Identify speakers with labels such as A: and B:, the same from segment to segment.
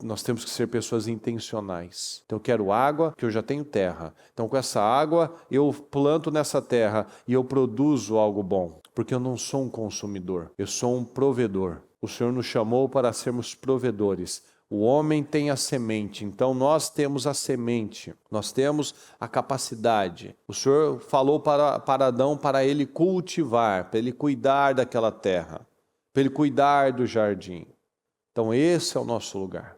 A: nós temos que ser pessoas intencionais. Então eu quero água, porque eu já tenho terra. Então com essa água eu planto nessa terra e eu produzo algo bom. Porque eu não sou um consumidor, eu sou um provedor. O Senhor nos chamou para sermos provedores. O homem tem a semente, então nós temos a semente, nós temos a capacidade. O Senhor falou para Adão para ele cultivar, para ele cuidar daquela terra, para ele cuidar do jardim. Então esse é o nosso lugar.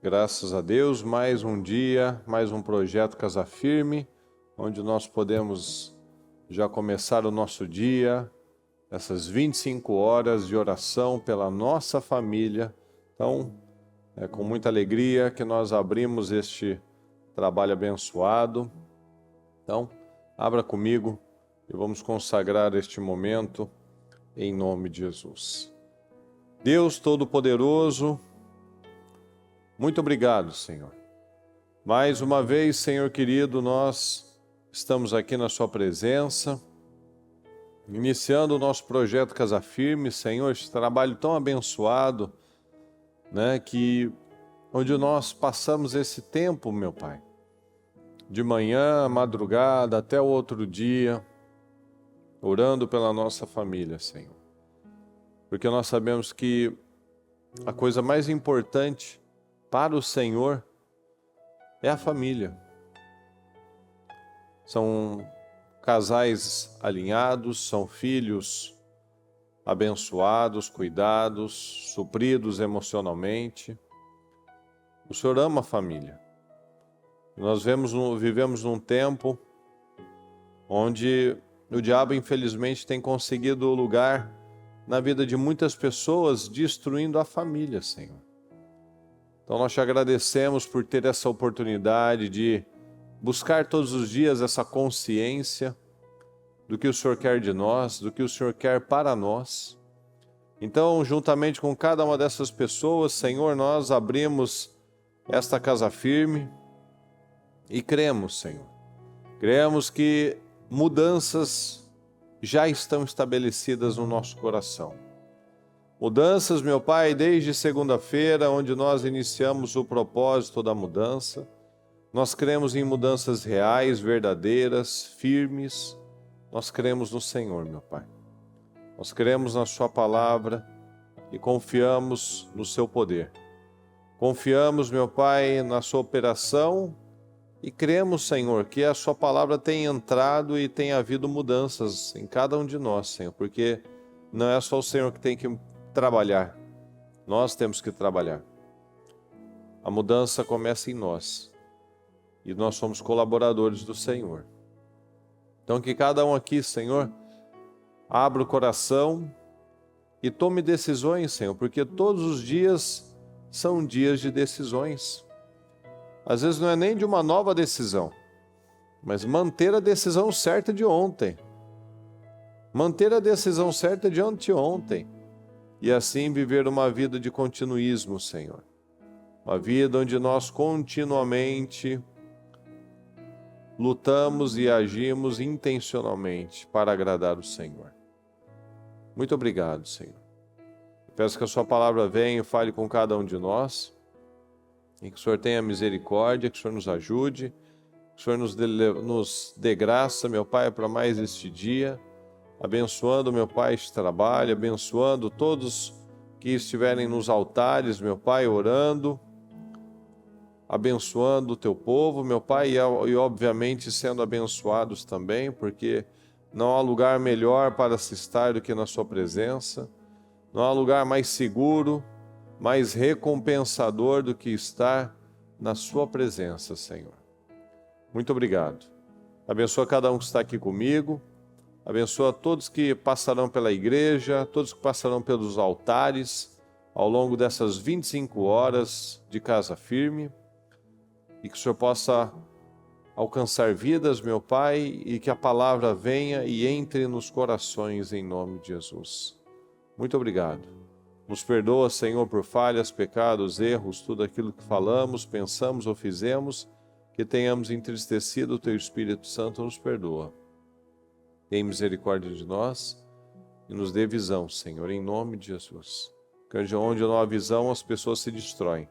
A: Graças a Deus, mais um dia, mais um projeto Casa Firme, onde nós podemos já começar o nosso dia, essas 25 horas de oração pela nossa família. Então, é com muita alegria que nós abrimos este trabalho abençoado. Então, abra comigo e vamos consagrar este momento em nome de Jesus. Deus Todo-Poderoso, muito obrigado, Senhor. Mais uma vez, Senhor querido, nós estamos aqui na Sua presença, iniciando o nosso projeto Casa Firme, Senhor, este trabalho tão abençoado, né, onde nós passamos esse tempo, meu Pai, de manhã, madrugada, até o outro dia, orando pela nossa família, Senhor. Porque nós sabemos que a coisa mais importante para o Senhor é a família. São casais alinhados, são filhos abençoados, cuidados, supridos emocionalmente. O Senhor ama a família. Nós vivemos num tempo onde o diabo, infelizmente, tem conseguido lugar na vida de muitas pessoas, destruindo a família, Senhor. Então nós te agradecemos por ter essa oportunidade de buscar todos os dias essa consciência do que o Senhor quer de nós, do que o Senhor quer para nós. Então, juntamente com cada uma dessas pessoas, Senhor, nós abrimos esta Casa Firme e cremos, Senhor. Cremos que mudanças já estão estabelecidas no nosso coração. Mudanças, meu Pai, desde segunda-feira, onde nós iniciamos o propósito da mudança. Nós cremos em mudanças reais, verdadeiras, firmes. Nós cremos no Senhor, meu Pai. Nós cremos na Sua palavra e confiamos no Seu poder. Confiamos, meu Pai, na Sua operação e cremos, Senhor, que a Sua palavra tem entrado e tem havido mudanças em cada um de nós, Senhor, porque não é só o Senhor que tem que trabalhar, nós temos que trabalhar. A mudança começa em nós e nós somos colaboradores do Senhor. Então que cada um aqui, Senhor, abra o coração e tome decisões, Senhor, porque todos os dias são dias de decisões. Às vezes não é nem de uma nova decisão, mas manter a decisão certa de ontem. Manter a decisão certa de anteontem. E assim viver uma vida de continuismo, Senhor. Uma vida onde nós continuamente lutamos e agimos intencionalmente para agradar o Senhor. Muito obrigado, Senhor. Peço que a Sua palavra venha e fale com cada um de nós, e que o Senhor tenha misericórdia, que o Senhor nos ajude, que o Senhor nos dê graça, meu Pai, para mais este dia, abençoando, meu Pai, este trabalho, abençoando todos que estiverem nos altares, meu Pai, orando, abençoando o Teu povo, meu Pai, e obviamente sendo abençoados também, porque não há lugar melhor para se estar do que na Sua presença, não há lugar mais seguro, mais recompensador do que estar na Sua presença, Senhor. Muito obrigado. Abençoa cada um que está aqui comigo, abençoa todos que passarão pela igreja, todos que passarão pelos altares ao longo dessas 25 horas de Casa Firme, e que o Senhor possa alcançar vidas, meu Pai, e que a palavra venha e entre nos corações em nome de Jesus. Muito obrigado. Nos perdoa, Senhor, por falhas, pecados, erros, tudo aquilo que falamos, pensamos ou fizemos que tenhamos entristecido o Teu Espírito Santo, nos perdoa. Tem misericórdia de nós e nos dê visão, Senhor, em nome de Jesus. Porque onde não há visão, as pessoas se destroem.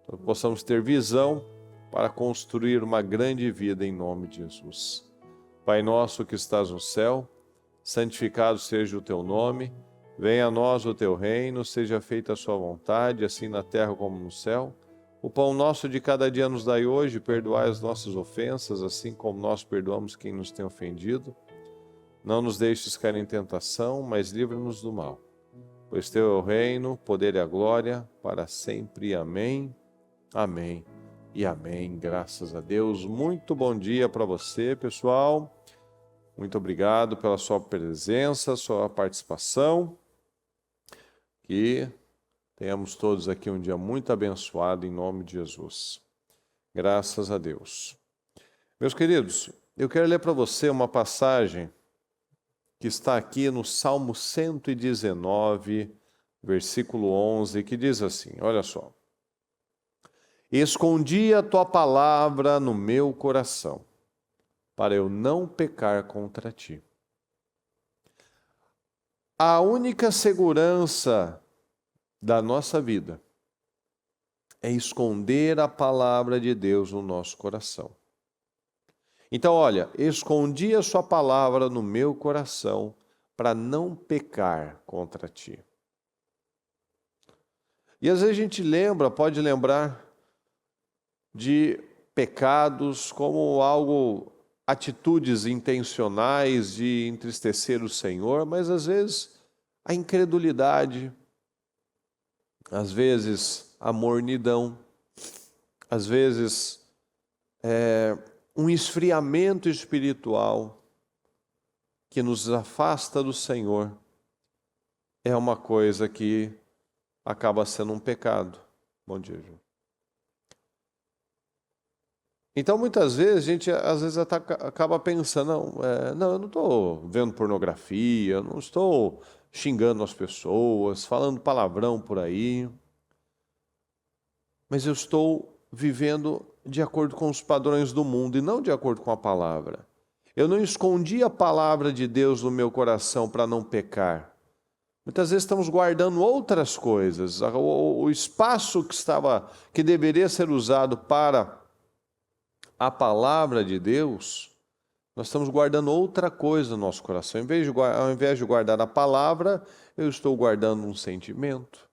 A: Então, que possamos ter visão para construir uma grande vida em nome de Jesus. Pai nosso que estás no céu, santificado seja o Teu nome. Venha a nós o Teu reino, seja feita a Sua vontade, assim na terra como no céu. O pão nosso de cada dia nos dai hoje, perdoai as nossas ofensas, assim como nós perdoamos quem nos tem ofendido. Não nos deixes cair em tentação, mas livra-nos do mal. Pois Teu é o reino, o poder e a glória, para sempre. Amém, amém e amém. Graças a Deus. Muito bom dia para você, pessoal. Muito obrigado pela sua presença, sua participação. Que tenhamos todos aqui um dia muito abençoado em nome de Jesus. Graças a Deus. Meus queridos, eu quero ler para você uma passagem que está aqui no Salmo 119, versículo 11, que diz assim, olha só. Escondi a tua palavra no meu coração, para eu não pecar contra ti. A única segurança da nossa vida é esconder a palavra de Deus no nosso coração. Então, olha, escondi a sua palavra no meu coração para não pecar contra ti. E às vezes a gente pode lembrar de pecados como atitudes intencionais de entristecer o Senhor, mas às vezes a incredulidade, às vezes a mornidão, às vezes um esfriamento espiritual que nos afasta do Senhor é uma coisa que acaba sendo um pecado. Bom dia, Ju. Então, muitas vezes, a gente acaba pensando, não, eu não estou vendo pornografia, eu não estou xingando as pessoas, falando palavrão por aí, mas eu estou vivendo de acordo com os padrões do mundo e não de acordo com a palavra. Eu não escondi a palavra de Deus no meu coração para não pecar. Muitas vezes estamos guardando outras coisas. O espaço que deveria ser usado para a palavra de Deus, nós estamos guardando outra coisa no nosso coração. Ao invés de guardar a palavra, eu estou guardando um sentimento,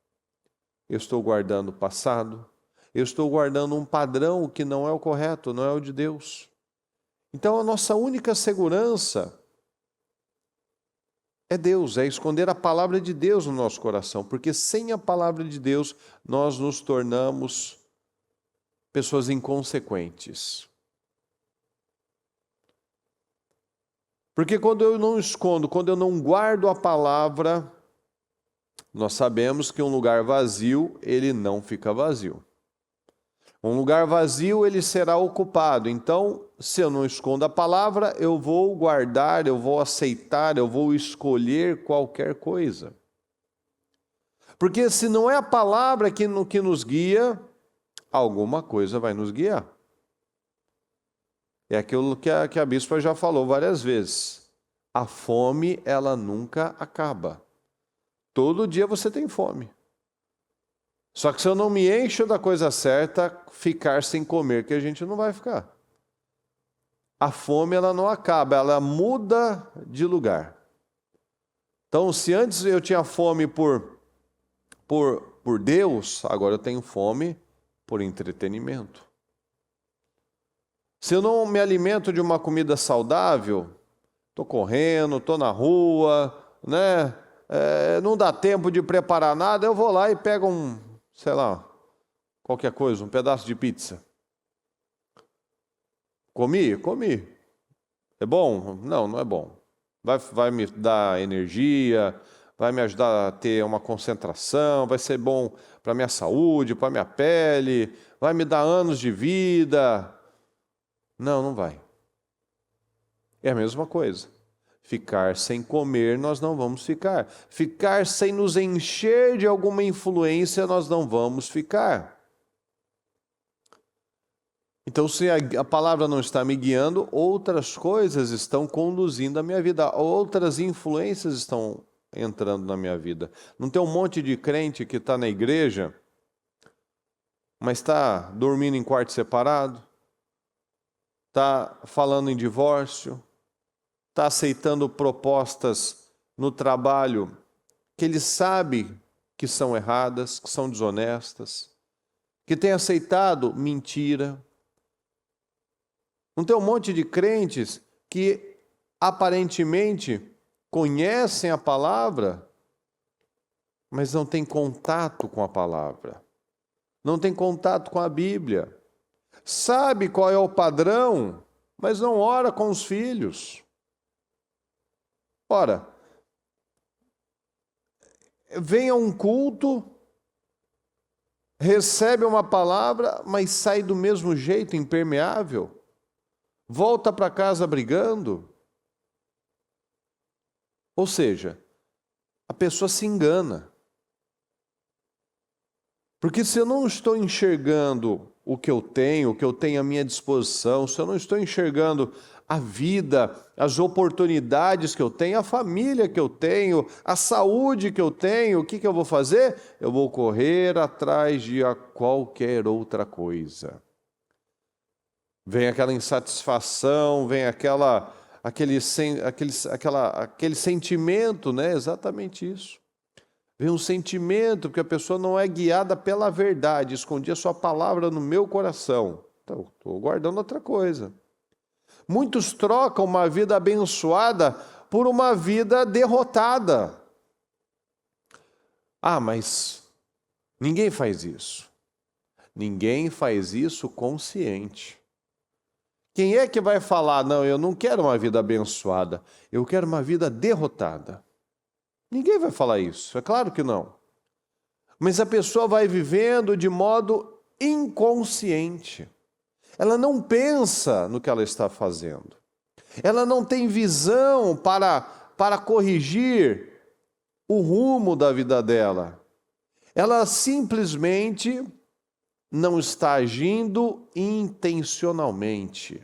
A: eu estou guardando o passado, eu estou guardando um padrão que não é o correto, não é o de Deus. Então a nossa única segurança é Deus, é esconder a palavra de Deus no nosso coração, porque sem a palavra de Deus nós nos tornamos pessoas inconsequentes. Porque quando eu não escondo, quando eu não guardo a palavra, nós sabemos que um lugar vazio, ele não fica vazio. Um lugar vazio, ele será ocupado. Então, se eu não escondo a palavra, eu vou guardar, eu vou aceitar, eu vou escolher qualquer coisa. Porque se não é a palavra que nos guia, alguma coisa vai nos guiar. É aquilo que a bispa já falou várias vezes. A fome, ela nunca acaba. Todo dia você tem fome. Só que se eu não me encho da coisa certa, ficar sem comer, que a gente não vai ficar. A fome, ela não acaba, ela muda de lugar. Então, se antes eu tinha fome por Deus, agora eu tenho fome por entretenimento. Se eu não me alimento de uma comida saudável, estou correndo, estou na rua, né? Não dá tempo de preparar nada, eu vou lá e pego qualquer coisa, um pedaço de pizza. Comi. É bom? Não, não é bom. Vai me dar energia, vai me ajudar a ter uma concentração, vai ser bom para a minha saúde, para a minha pele, vai me dar anos de vida. Não, não vai. É a mesma coisa. Ficar sem comer, nós não vamos ficar. Ficar sem nos encher de alguma influência, nós não vamos ficar. Então, se a palavra não está me guiando, outras coisas estão conduzindo a minha vida, outras influências estão entrando na minha vida. Não tem um monte de crente que está na igreja, mas está dormindo em quarto separado, está falando em divórcio, está aceitando propostas no trabalho que ele sabe que são erradas, que são desonestas, que tem aceitado mentira. Não tem um monte de crentes que aparentemente conhecem a palavra, mas não tem contato com a palavra, não tem contato com a Bíblia, sabe qual é o padrão, mas não ora com os filhos. Ora, vem a um culto, recebe uma palavra, mas sai do mesmo jeito, impermeável, volta para casa brigando. Ou seja, a pessoa se engana. Porque se eu não estou enxergando o que eu tenho à minha disposição, se eu não estou enxergando a vida, as oportunidades que eu tenho, a família que eu tenho, a saúde que eu tenho, o que eu vou fazer? Eu vou correr atrás de qualquer outra coisa. Vem aquela insatisfação, vem aquele sentimento, né? Exatamente isso. Vem um sentimento que a pessoa não é guiada pela verdade, escondi a sua palavra no meu coração. Então, estou guardando outra coisa. Muitos trocam uma vida abençoada por uma vida derrotada. Ah, mas ninguém faz isso. Ninguém faz isso consciente. Quem é que vai falar, não, eu não quero uma vida abençoada, eu quero uma vida derrotada? Ninguém vai falar isso, é claro que não. Mas a pessoa vai vivendo de modo inconsciente. Ela não pensa no que ela está fazendo. Ela não tem visão para corrigir o rumo da vida dela. Ela simplesmente não está agindo intencionalmente.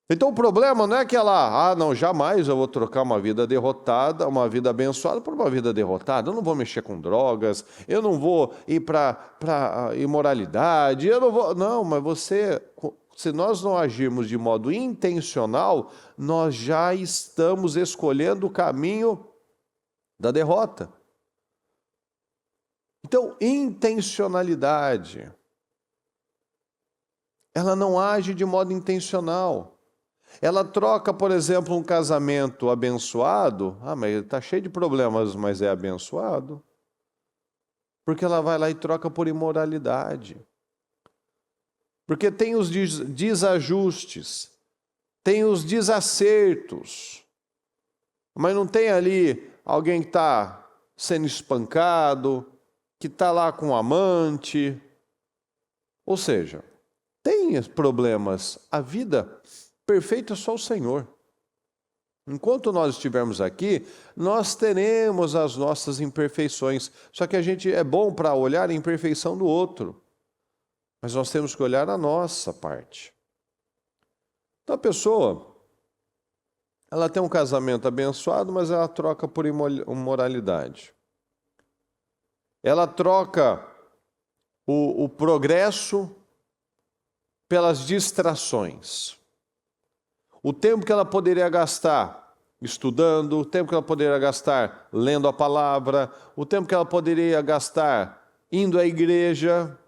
A: Então o problema não é que ela, não, jamais eu vou trocar uma vida derrotada, uma vida abençoada por uma vida derrotada. Eu não vou mexer com drogas, eu não vou ir para imoralidade, eu não vou... Não, mas se nós não agirmos de modo intencional, nós já estamos escolhendo o caminho da derrota. Então, intencionalidade. Ela não age de modo intencional. Ela troca, por exemplo, um casamento abençoado. Mas ele está cheio de problemas, mas é abençoado. Porque ela vai lá e troca por imoralidade. Porque tem os desajustes, tem os desacertos. Mas não tem ali alguém que está sendo espancado, que está lá com um amante. Ou seja, tem problemas. A vida perfeita é só o Senhor. Enquanto nós estivermos aqui, nós teremos as nossas imperfeições. Só que a gente é bom para olhar a imperfeição do outro. Mas nós temos que olhar a nossa parte. Então a pessoa, ela tem um casamento abençoado, mas ela troca por imoralidade. Ela troca o progresso pelas distrações. O tempo que ela poderia gastar estudando, o tempo que ela poderia gastar lendo a palavra, o tempo que ela poderia gastar indo à igreja,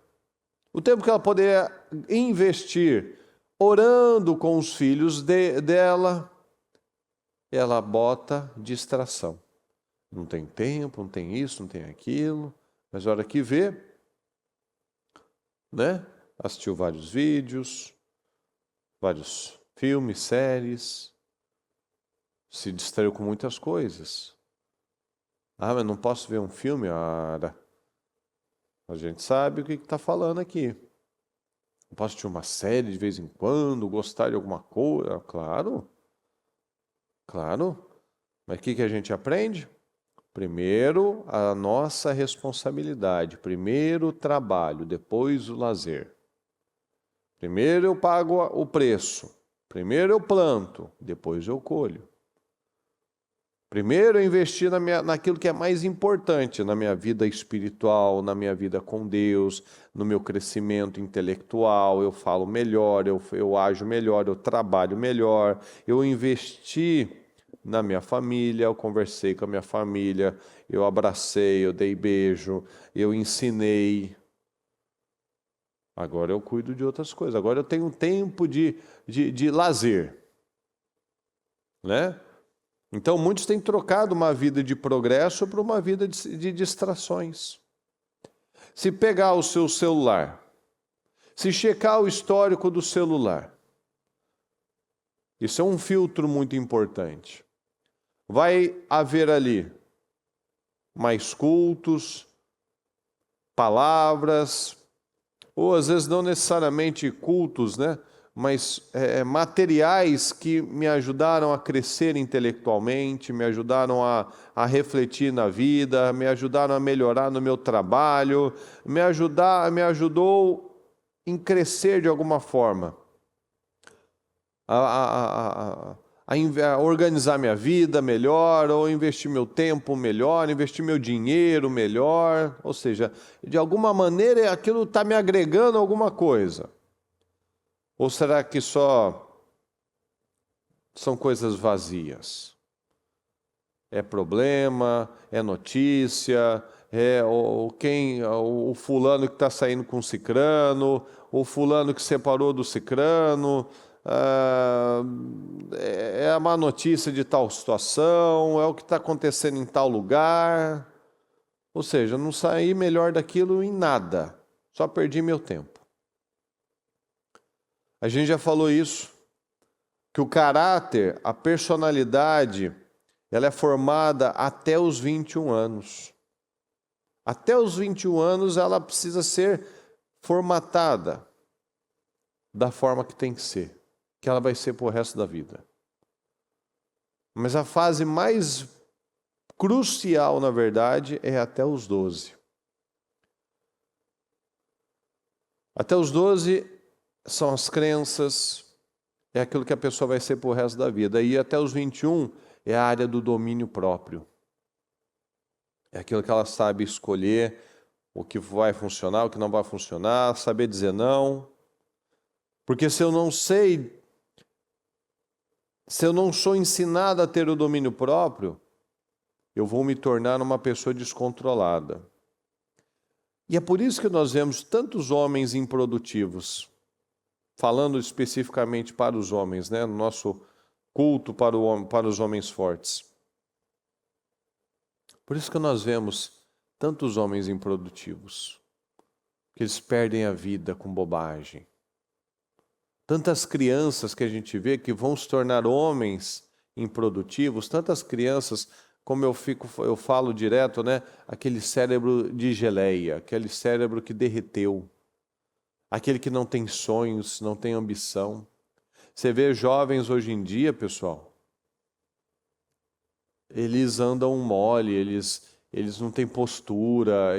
A: o tempo que ela poderia investir orando com os filhos dela, ela bota distração. Não tem tempo, não tem isso, não tem aquilo, mas a hora que vê, né? Assistiu vários vídeos, vários filmes, séries, se distraiu com muitas coisas. Mas não posso ver um filme? A gente sabe o que está falando aqui. Não posso assistir uma série de vez em quando, gostar de alguma coisa? Claro. Mas o que a gente aprende? Primeiro, a nossa responsabilidade. Primeiro o trabalho, depois o lazer. Primeiro eu pago o preço. Primeiro eu planto, depois eu colho. Primeiro eu investi naquilo que é mais importante na minha vida espiritual, na minha vida com Deus, no meu crescimento intelectual. Eu falo melhor, eu ajo melhor, eu trabalho melhor. Eu investi na minha família, eu conversei com a minha família, eu abracei, eu dei beijo, eu ensinei. Agora eu cuido de outras coisas. Agora eu tenho um tempo de lazer, né? Então, muitos têm trocado uma vida de progresso por uma vida de distrações. Se pegar o seu celular, se checar o histórico do celular, isso é um filtro muito importante. Vai haver ali mais cultos, palavras, ou às vezes não necessariamente cultos, né? Mas materiais que me ajudaram a crescer intelectualmente, me ajudaram a refletir na vida, me ajudaram a melhorar no meu trabalho, me ajudou em crescer de alguma forma, a organizar minha vida melhor, ou investir meu tempo melhor, investir meu dinheiro melhor, ou seja, de alguma maneira aquilo está me agregando alguma coisa. Ou será que só são coisas vazias? É problema, é notícia, é o fulano que está saindo com o cicrano, o fulano que separou do cicrano, é a má notícia de tal situação, é o que está acontecendo em tal lugar. Ou seja, não saí melhor daquilo em nada, só perdi meu tempo. A gente já falou isso, que o caráter, a personalidade, ela é formada até os 21 anos. Até os 21 anos ela precisa ser formatada da forma que tem que ser, que ela vai ser para o resto da vida. Mas a fase mais crucial, na verdade, é até os 12. Até os 12 são as crenças, é aquilo que a pessoa vai ser para o resto da vida. E até os 21 é a área do domínio próprio. É aquilo que ela sabe escolher, o que vai funcionar, o que não vai funcionar, saber dizer não. Porque se eu não sei, se eu não sou ensinado a ter o domínio próprio, eu vou me tornar uma pessoa descontrolada. E é por isso que nós vemos tantos homens improdutivos. Falando especificamente para os homens, né? No nosso culto para os homens fortes. Por isso que nós vemos tantos homens improdutivos, que eles perdem a vida com bobagem. Tantas crianças que a gente vê que vão se tornar homens improdutivos, tantas crianças, como eu falo direto, né? Aquele cérebro de geleia, aquele cérebro que derreteu. Aquele que não tem sonhos, não tem ambição. Você vê jovens hoje em dia, pessoal, eles andam mole, eles não têm postura,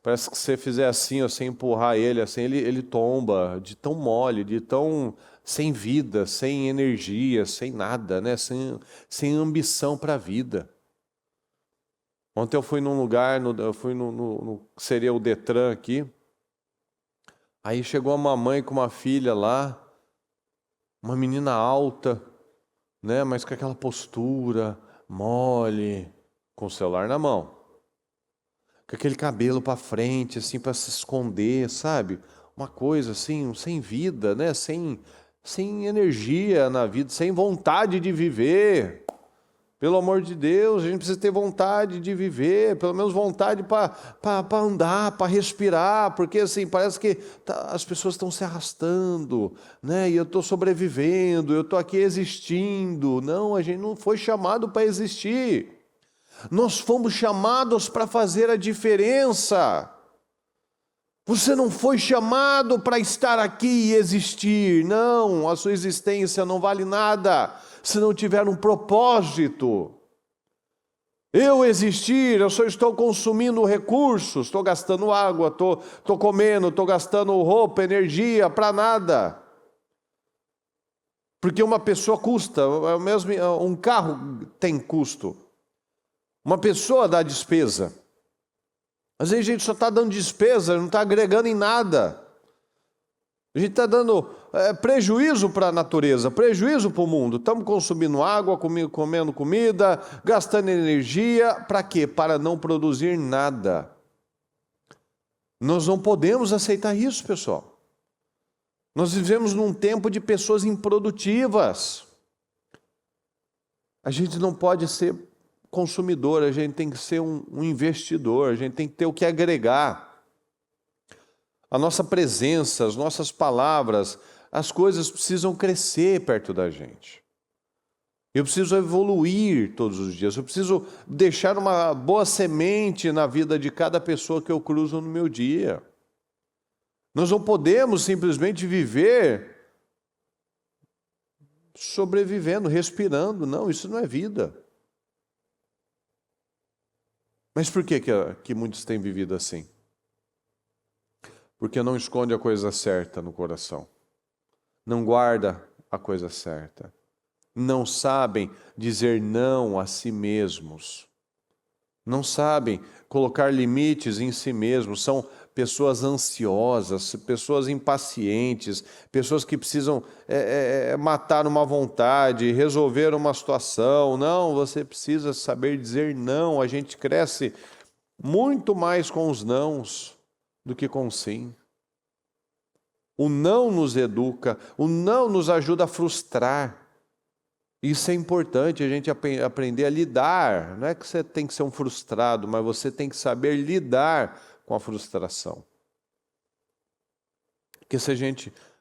A: parece que se você fizer assim, você empurrar ele, assim, ele tomba, de tão mole, de tão sem vida, sem energia, sem nada, né? Sem ambição para a vida. Ontem eu fui num lugar, eu fui no que seria o Detran aqui. Aí chegou uma mãe com uma filha lá, uma menina alta, né, mas com aquela postura mole, com o celular na mão, com aquele cabelo para frente, assim, para se esconder, sabe? Uma coisa assim, sem vida, né, sem energia na vida, sem vontade de viver. Pelo amor de Deus, a gente precisa ter vontade de viver, pelo menos vontade para andar, para respirar, porque assim, parece que as pessoas estão se arrastando, né? E eu estou sobrevivendo, eu estou aqui existindo. Não, a gente não foi chamado para existir. Nós fomos chamados para fazer a diferença. Você não foi chamado para estar aqui e existir. Não, a sua existência não vale nada se não tiver um propósito. Eu existir, eu só estou consumindo recursos, estou gastando água, estou comendo, estou gastando roupa, energia, para nada. Porque uma pessoa custa, um carro tem custo. Uma pessoa dá despesa. Às vezes a gente só está dando despesa, não está agregando em nada. A gente está dando prejuízo para a natureza, prejuízo para o mundo. Estamos consumindo água, comendo comida, gastando energia. Para quê? Para não produzir nada. Nós não podemos aceitar isso, pessoal. Nós vivemos num tempo de pessoas improdutivas. A gente não pode ser consumidor, a gente tem que ser um investidor, a gente tem que ter o que agregar. A nossa presença, as nossas palavras, as coisas precisam crescer perto da gente. Eu preciso evoluir todos os dias, eu preciso deixar uma boa semente na vida de cada pessoa que eu cruzo no meu dia. Nós não podemos simplesmente viver sobrevivendo, respirando. Não, isso não é vida. Mas por que muitos têm vivido assim? Porque não esconde a coisa certa no coração. Não guarda a coisa certa. Não sabem dizer não a si mesmos. Não sabem colocar limites em si mesmos. São pessoas ansiosas, pessoas impacientes, pessoas que precisam matar uma vontade, resolver uma situação. Não, você precisa saber dizer não. A gente cresce muito mais com os nãos do que com sim. O não nos educa, o não nos ajuda a frustrar. Isso é importante, a gente aprender a lidar. Não é que você tem que ser um frustrado, mas você tem que saber lidar com a frustração. Porque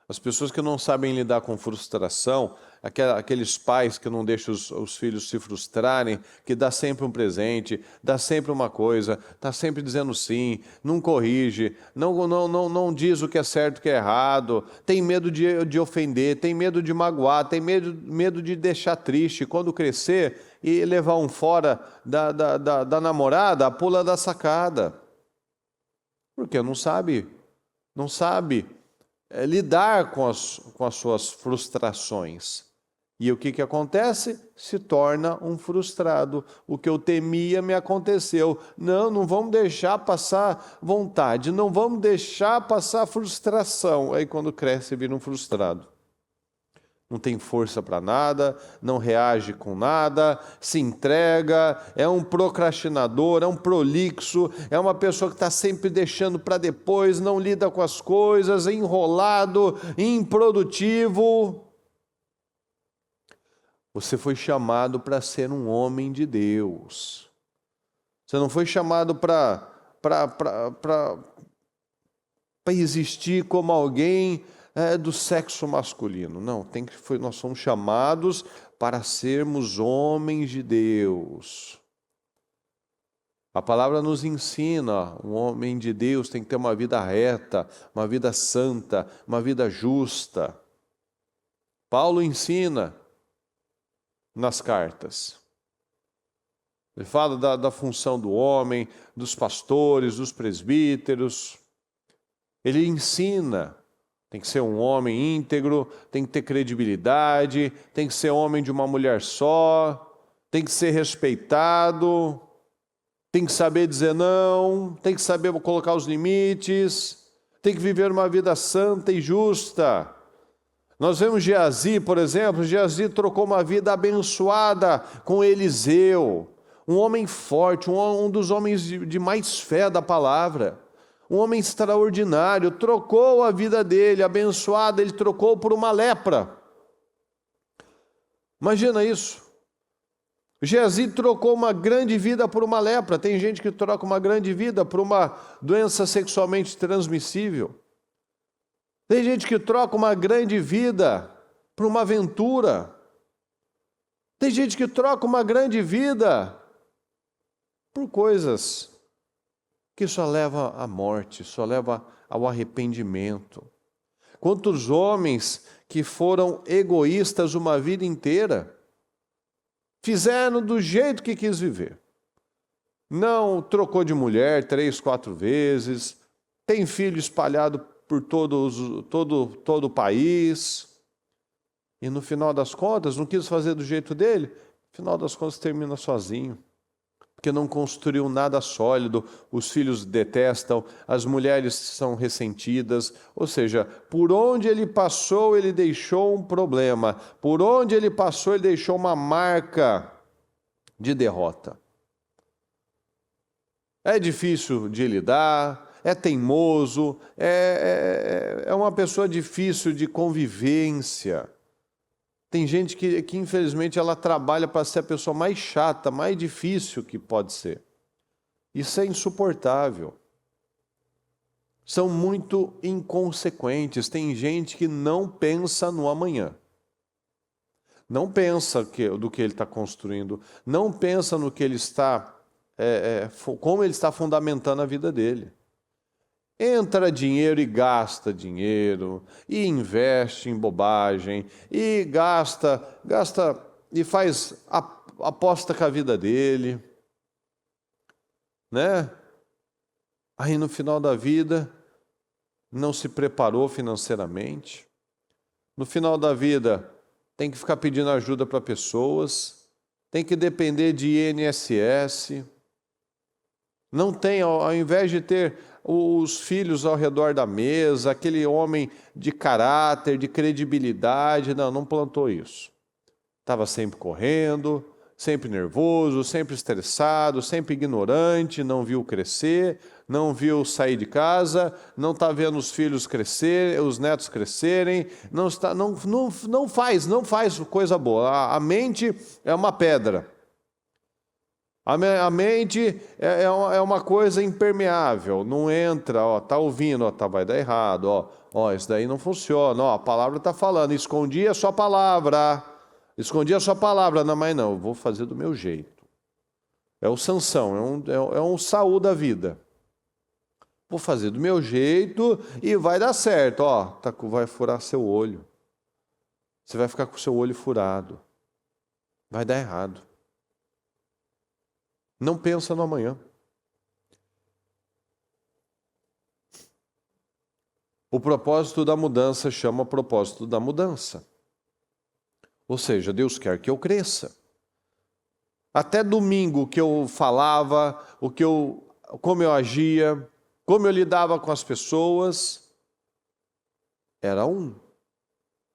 A: as pessoas que não sabem lidar com frustração, aqueles pais que não deixam os filhos se frustrarem, que dá sempre um presente, dá sempre uma coisa, está sempre dizendo sim, não corrige, não diz o que é certo e o que é errado, tem medo de ofender, tem medo de magoar, tem medo de deixar triste. Quando crescer e levar um fora da namorada, pula da sacada. Porque não sabe lidar com as suas frustrações. E o que acontece? Se torna um frustrado. O que eu temia me aconteceu. Não vamos deixar passar vontade, não vamos deixar passar frustração. Aí quando cresce, vira um frustrado. Não tem força para nada, não reage com nada, se entrega, é um procrastinador, é um prolixo, é uma pessoa que está sempre deixando para depois, não lida com as coisas, é enrolado, improdutivo. Você foi chamado para ser um homem de Deus. Você não foi chamado para existir como alguém do sexo masculino. Não, nós somos chamados para sermos homens de Deus. A palavra nos ensina, um homem de Deus tem que ter uma vida reta, uma vida santa, uma vida justa. Paulo ensina nas cartas. Ele fala da função do homem, dos pastores, dos presbíteros. Ele ensina. Tem que ser um homem íntegro, tem que ter credibilidade, tem que ser homem de uma mulher só, tem que ser respeitado, tem que saber dizer não, tem que saber colocar os limites, tem que viver uma vida santa e justa. Nós vemos Geazi, por exemplo. Geazi trocou uma vida abençoada com Eliseu, um homem forte, um dos homens de mais fé da palavra. Um homem extraordinário, trocou a vida dele, abençoada, ele trocou por uma lepra. Imagina isso. Geazi trocou uma grande vida por uma lepra. Tem gente que troca uma grande vida por uma doença sexualmente transmissível. Tem gente que troca uma grande vida por uma aventura. Tem gente que troca uma grande vida por coisas que só leva à morte, só leva ao arrependimento. Quantos homens que foram egoístas uma vida inteira, fizeram do jeito que quis viver, não trocou de mulher 3, 4 vezes, tem filho espalhado por todo o país, e no final das contas não quis fazer do jeito dele, no final das contas termina sozinho, porque não construiu nada sólido, os filhos detestam, as mulheres são ressentidas, ou seja, por onde ele passou, ele deixou um problema, por onde ele passou, ele deixou uma marca de derrota. É difícil de lidar, é teimoso, é uma pessoa difícil de convivência. Tem gente que infelizmente ela trabalha para ser a pessoa mais chata, mais difícil que pode ser. Isso é insuportável. São muito inconsequentes. Tem gente que não pensa no amanhã. Não pensa do que ele está construindo. Não pensa no que ele está, como ele está fundamentando a vida dele. Entra dinheiro e gasta dinheiro, e investe em bobagem, e gasta e faz aposta com a vida dele, né? Aí no final da vida não se preparou financeiramente. No final da vida tem que ficar pedindo ajuda para pessoas, tem que depender de INSS. Não tem, ao invés de ter os filhos ao redor da mesa, aquele homem de caráter, de credibilidade, não plantou isso. Estava sempre correndo, sempre nervoso, sempre estressado, sempre ignorante, não viu crescer, não viu sair de casa, não está vendo os filhos crescer, os netos crescerem, não faz coisa boa. A mente é uma pedra. A mente é uma coisa impermeável, não entra, tá ouvindo, vai dar errado, isso daí não funciona, a palavra está falando, escondi a sua palavra, não, mas não, eu vou fazer do meu jeito. É o Sansão, é um Saul da vida. Vou fazer do meu jeito e vai dar certo, vai furar seu olho. Você vai ficar com o seu olho furado. Vai dar errado. Não pensa no amanhã. O propósito da mudança chama propósito da mudança. Ou seja, Deus quer que eu cresça. Até domingo que eu falava, como eu agia, como eu lidava com as pessoas, era um.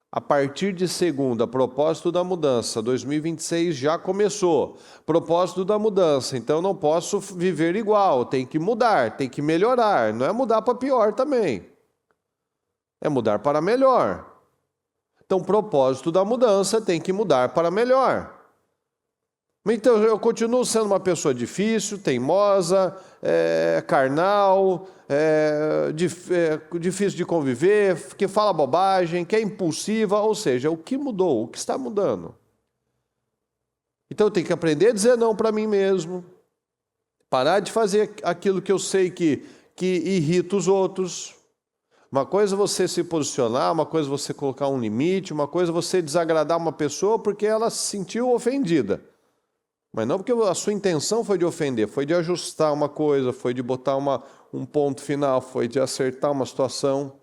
A: A partir de segunda, propósito da mudança, 2026 já começou. Propósito da mudança, então eu não posso viver igual, tem que mudar, tem que melhorar. Não é mudar para pior também, é mudar para melhor. Então, propósito da mudança tem que mudar para melhor. Então, eu continuo sendo uma pessoa difícil, teimosa, carnal, difícil de conviver, que fala bobagem, que é impulsiva, ou seja, o que mudou, o que está mudando? Então, eu tenho que aprender a dizer não para mim mesmo, parar de fazer aquilo que eu sei que irrita os outros. Uma coisa é você se posicionar, uma coisa é você colocar um limite, uma coisa é você desagradar uma pessoa porque ela se sentiu ofendida. Mas não porque a sua intenção foi de ofender, foi de ajustar uma coisa, foi de botar um ponto final, foi de acertar uma situação.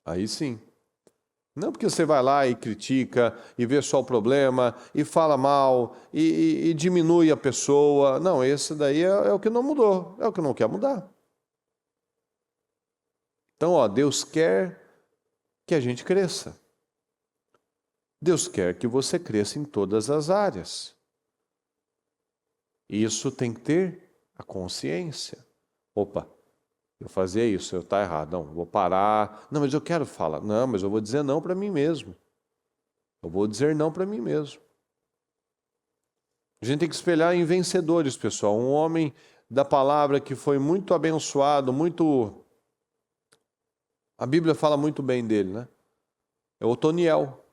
A: Aí sim. Não porque você vai lá e critica, e vê só o problema, e fala mal, e diminui a pessoa. Não, esse daí é o que não mudou, é o que não quer mudar. Então, Deus quer que a gente cresça. Deus quer que você cresça em todas as áreas. Isso tem que ter a consciência. Opa, eu fazia isso, eu estou errado. Não, vou parar. Não, mas eu quero falar. Não, mas eu vou dizer não para mim mesmo. Eu vou dizer não para mim mesmo. A gente tem que espelhar em vencedores, pessoal. Um homem da palavra que foi muito abençoado, muito... A Bíblia fala muito bem dele, né? É Otoniel.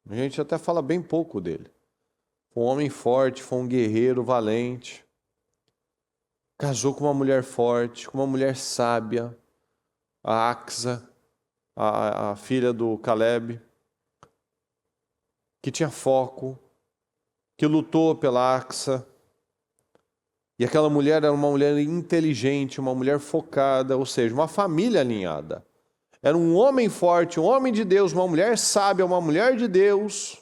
A: A gente até fala bem pouco dele. Foi um homem forte, foi um guerreiro valente. Casou com uma mulher forte, com uma mulher sábia, a Axa, a filha do Caleb, que tinha foco, que lutou pela Axa. E aquela mulher era uma mulher inteligente, uma mulher focada, ou seja, uma família alinhada. Era um homem forte, um homem de Deus, uma mulher sábia, uma mulher de Deus.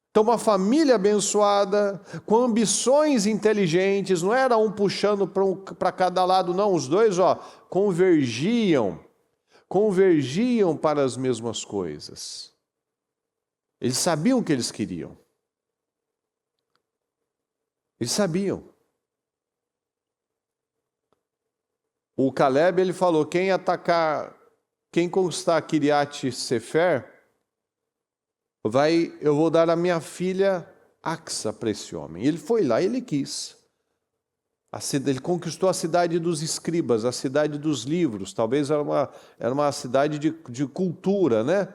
A: Então, uma família abençoada, com ambições inteligentes, não era um puxando para cada lado, não. Os dois, convergiam para as mesmas coisas. Eles sabiam o que eles queriam. Eles sabiam. O Caleb, ele falou, quem conquistar Kiriat Sefer, eu vou dar a minha filha Axa para esse homem. Ele foi lá, ele quis. Ele conquistou a cidade dos escribas, a cidade dos livros. Talvez era uma cidade de cultura, né?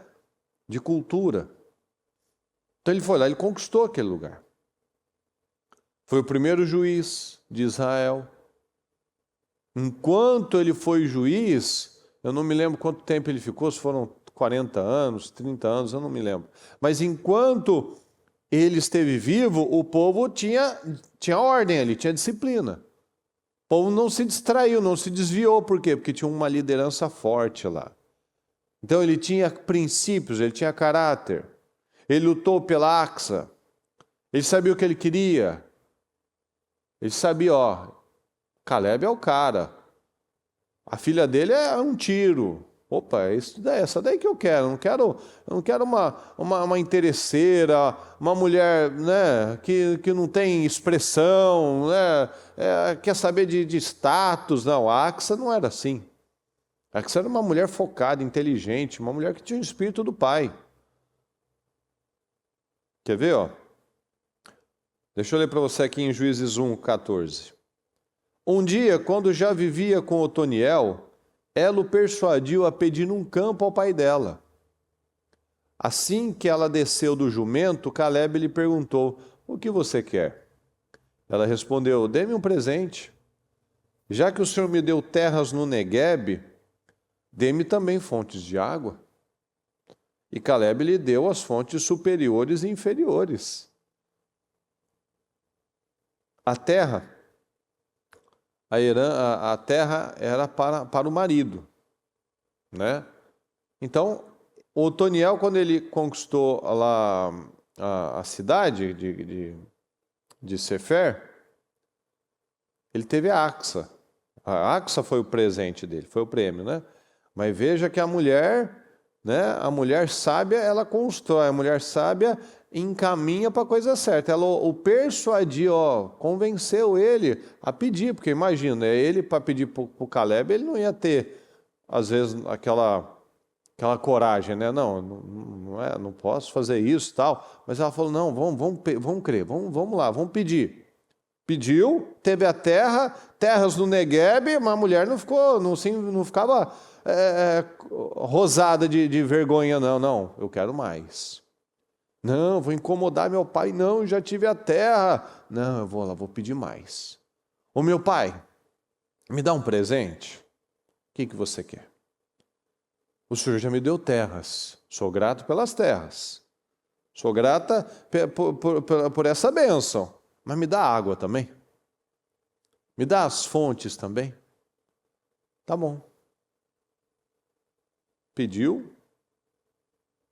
A: De cultura. Então ele foi lá, ele conquistou aquele lugar. Foi o primeiro juiz de Israel. Enquanto ele foi juiz, eu não me lembro quanto tempo ele ficou, se foram 40 anos, 30 anos, eu não me lembro. Mas enquanto ele esteve vivo, o povo tinha ordem ali, tinha disciplina. O povo não se distraiu, não se desviou. Por quê? Porque tinha uma liderança forte lá. Então ele tinha princípios, ele tinha caráter. Ele lutou pela Axa. Ele sabia o que ele queria. Ele sabia, Caleb é o cara. A filha dele é um tiro. Opa, é essa daí que eu quero. Eu não quero uma interesseira, uma mulher, né, que não tem expressão, né, quer saber de status. Não, a Axa não era assim. A Axa era uma mulher focada, inteligente, uma mulher que tinha o espírito do pai. Quer ver, Deixa eu ler para você aqui em Juízes 1:14. Um dia, quando já vivia com Otoniel, ela o persuadiu a pedir um campo ao pai dela. Assim que ela desceu do jumento, Caleb lhe perguntou, o que você quer? Ela respondeu, dê-me um presente. Já que o Senhor me deu terras no Neguebe, dê-me também fontes de água. E Caleb lhe deu as fontes superiores e inferiores. A terra era para o marido, né? Então, o Otoniel, quando ele conquistou lá a cidade de Sefer, ele teve a Axa. A Axa foi o presente dele, foi o prêmio, né? Mas veja que a mulher, né? A mulher sábia, ela constrói, a mulher sábia encaminha para a coisa certa. Ela o persuadiu, convenceu ele a pedir, porque imagina, ele para pedir para o Caleb, ele não ia ter, às vezes, aquela coragem, né? Não posso fazer isso e tal. Mas ela falou, não, vamos crer, vamos lá, vamos pedir. Pediu, teve a terras no Neguebe, mas a mulher não ficava rosada de vergonha, não, eu quero mais. Não, vou incomodar meu pai. Não, eu já tive a terra. Não, eu vou lá, vou pedir mais. Ô meu pai, me dá um presente? O que você quer? O senhor já me deu terras. Sou grato pelas terras. Sou grata por essa bênção. Mas me dá água também. Me dá as fontes também. Tá bom. Pediu.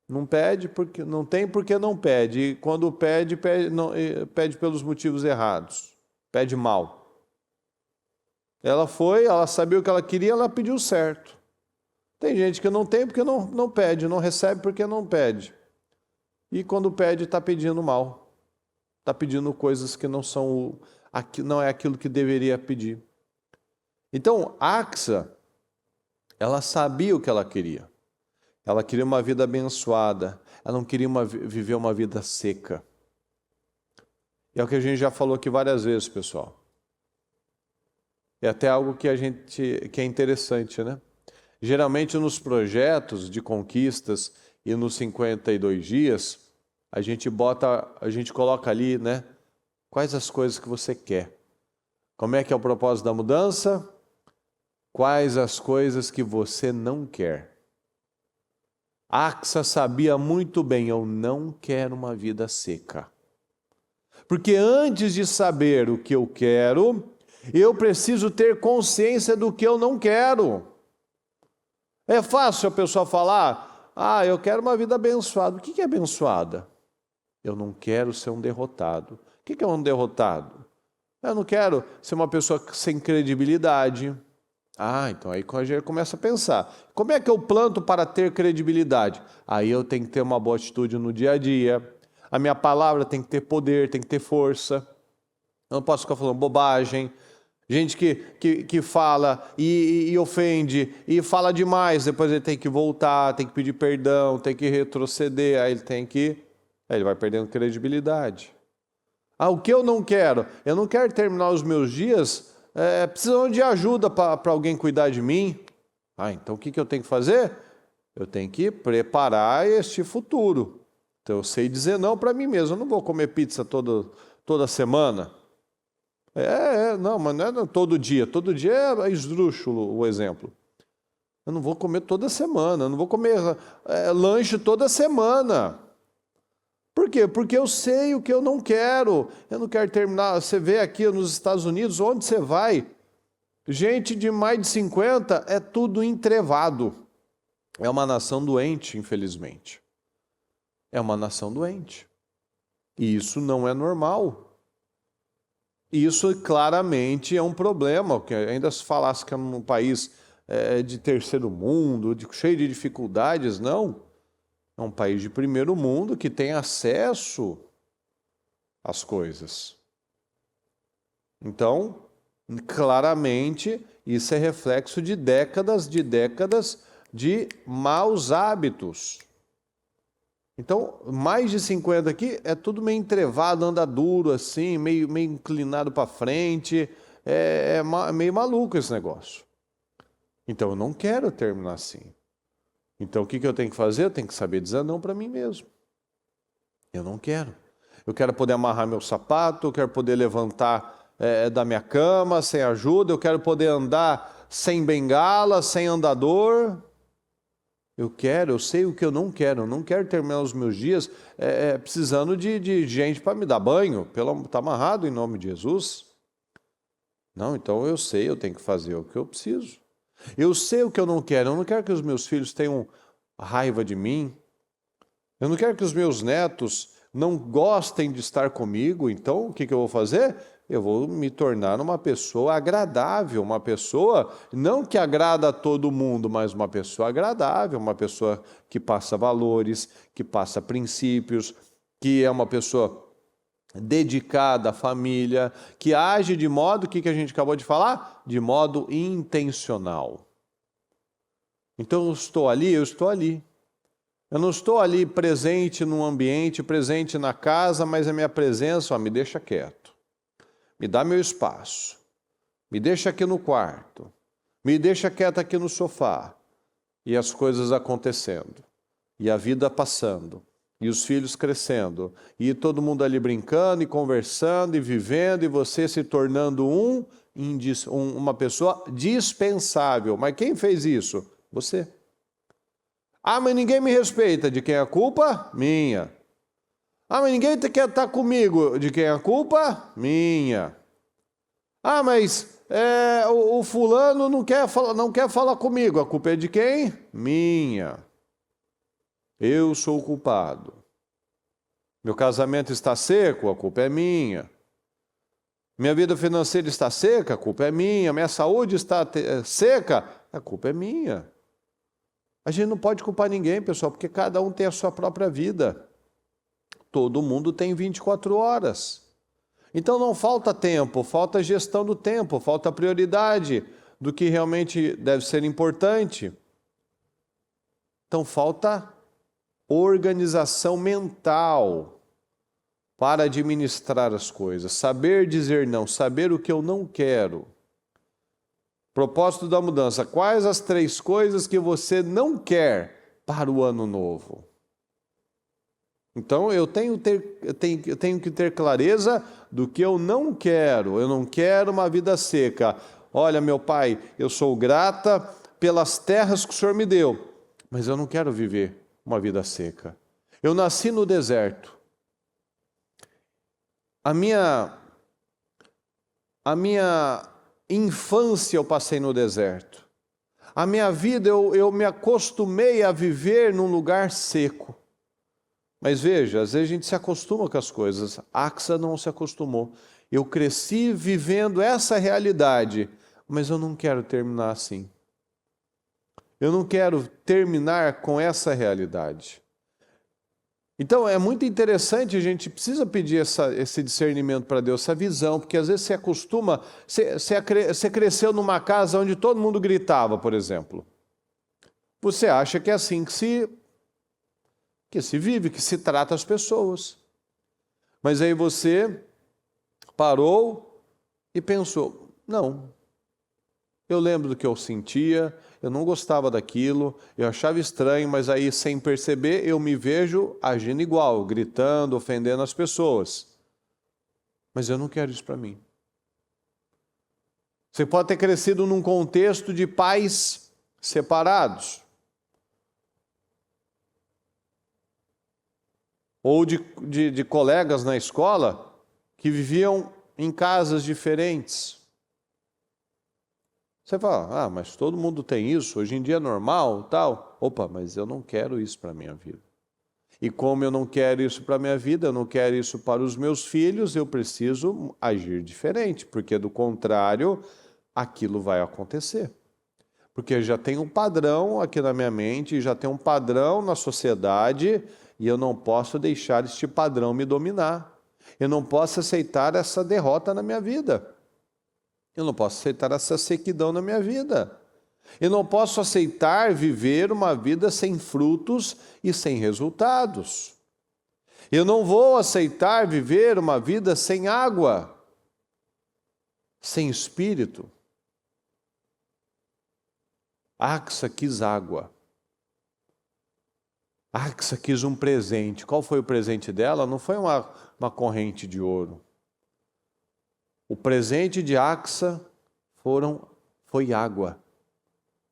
A: Não pede porque não tem, porque não pede. E quando pede pelos motivos errados. Pede mal. Ela foi, ela sabia o que ela queria, ela pediu certo. Tem gente que não tem porque não pede, não recebe porque não pede. E quando pede, está pedindo mal. Está pedindo coisas que não é aquilo que deveria pedir. Então, Axa, ela sabia o que ela queria. Ela queria uma vida abençoada. Ela não queria viver uma vida seca. E é o que a gente já falou aqui várias vezes, pessoal. É até algo que é interessante, né? Geralmente nos projetos de conquistas e nos 52 dias, a gente coloca ali, né? Quais as coisas que você quer? Como é que é o propósito da mudança? Quais as coisas que você não quer? Axa sabia muito bem, eu não quero uma vida seca. Porque antes de saber o que eu quero, Eu preciso ter consciência do que eu não quero. É fácil a pessoa falar, eu quero uma vida abençoada. O que é abençoada? Eu não quero ser um derrotado. O que é um derrotado? Eu não quero ser uma pessoa sem credibilidade. Então aí a gente começa a pensar, como é que eu planto para ter credibilidade? Aí eu tenho que ter uma boa atitude no dia a dia, a minha palavra tem que ter poder, tem que ter força, eu não posso ficar falando bobagem, gente que fala e ofende e fala demais, depois ele tem que voltar, tem que pedir perdão, tem que retroceder, aí ele vai perdendo credibilidade. O que eu não quero? Eu não quero terminar os meus dias precisando de ajuda para alguém cuidar de mim. Então o que eu tenho que fazer? Eu tenho que preparar este futuro. Então eu sei dizer não para mim mesmo. Eu não vou comer pizza toda semana. Não, mas não é todo dia. Todo dia é esdrúxulo o exemplo. Eu não vou comer toda semana. Eu não vou comer lanche toda semana. Por quê? Porque eu sei o que eu não quero. Eu não quero terminar. Você vê aqui nos Estados Unidos, onde você vai, gente de mais de 50 é tudo entrevado. É uma nação doente, infelizmente. É uma nação doente. E isso não é normal. Isso claramente é um problema. Que ainda se falasse que é um país de terceiro mundo, cheio de dificuldades, não. É um país de primeiro mundo que tem acesso às coisas. Então, claramente, isso é reflexo de décadas de maus hábitos. Então, mais de 50 aqui é tudo meio entrevado, anda duro assim, meio inclinado para frente. É meio maluco esse negócio. Então, eu não quero terminar assim. Então, o que eu tenho que fazer? Eu tenho que saber dizer não para mim mesmo. Eu não quero. Eu quero poder amarrar meu sapato, eu quero poder levantar da minha cama sem ajuda, eu quero poder andar sem bengala, sem andador. Eu sei o que eu não quero terminar os meus dias precisando de gente para me dar banho, está amarrado em nome de Jesus. Não, então eu sei, eu tenho que fazer o que eu preciso. Eu sei o que eu não quero que os meus filhos tenham raiva de mim. Eu não quero que os meus netos não gostem de estar comigo. Então, o que eu vou fazer? Eu vou me tornar uma pessoa agradável, uma pessoa não que agrada a todo mundo, mas uma pessoa agradável, uma pessoa que passa valores, que passa princípios, que é uma pessoa dedicada à família, que age de modo, o que a gente acabou de falar? De modo intencional. Então eu estou ali. Eu não estou ali presente num ambiente, presente na casa, mas a minha presença, me deixa quieto. Me dá meu espaço. Me deixa aqui no quarto. Me deixa quieto aqui no sofá. E as coisas acontecendo. E a vida passando. E os filhos crescendo, e todo mundo ali brincando e conversando e vivendo, e você se tornando uma pessoa dispensável. Mas quem fez isso? Você. Mas ninguém me respeita. De quem é a culpa? Minha. Mas ninguém quer estar comigo. De quem é a culpa? Minha. Mas o fulano não quer falar comigo. A culpa é de quem? Minha. Eu sou o culpado. Meu casamento está seco, a culpa é minha. Minha vida financeira está seca, a culpa é minha. Minha saúde está seca, a culpa é minha. A gente não pode culpar ninguém, pessoal, porque cada um tem a sua própria vida. Todo mundo tem 24 horas. Então não falta tempo, falta gestão do tempo, falta prioridade do que realmente deve ser importante. Então falta organização mental para administrar as coisas, saber dizer não, saber o que eu não quero. Propósito da mudança: quais as 3 coisas que você não quer para o ano novo? Então eu tenho que ter clareza do que eu não quero. Eu não quero uma vida seca. Olha, meu Pai, eu sou grata pelas terras que o Senhor me deu, mas eu não quero viver uma vida seca. Eu nasci no deserto. A minha infância eu passei no deserto. A minha vida eu me acostumei a viver num lugar seco. Mas veja, às vezes a gente se acostuma com as coisas. Axa não se acostumou. Eu cresci vivendo essa realidade, mas eu não quero terminar assim. Eu não quero terminar com essa realidade. Então é muito interessante, a gente precisa pedir esse discernimento para Deus, essa visão, porque às vezes você acostuma, você cresceu numa casa onde todo mundo gritava, por exemplo. Você acha que é assim que se vive, que se trata as pessoas. Mas aí você parou e pensou, não, eu lembro do que eu sentia, eu não gostava daquilo, eu achava estranho, mas aí sem perceber eu me vejo agindo igual, gritando, ofendendo as pessoas. Mas eu não quero isso para mim. Você pode ter crescido num contexto de pais separados. Ou de colegas na escola que viviam em casas diferentes. Você fala, mas todo mundo tem isso, hoje em dia é normal, tal. Opa, mas eu não quero isso para a minha vida. E como eu não quero isso para a minha vida, eu não quero isso para os meus filhos, eu preciso agir diferente, porque do contrário, aquilo vai acontecer. Porque já tem um padrão aqui na minha mente, já tem um padrão na sociedade, e eu não posso deixar este padrão me dominar. Eu não posso aceitar essa derrota na minha vida. Eu não posso aceitar essa sequidão na minha vida. Eu não posso aceitar viver uma vida sem frutos e sem resultados. Eu não vou aceitar viver uma vida sem água, sem espírito. Axa quis água. Axa quis um presente. Qual foi o presente dela? Não foi uma corrente de ouro. O presente de Axa foi água.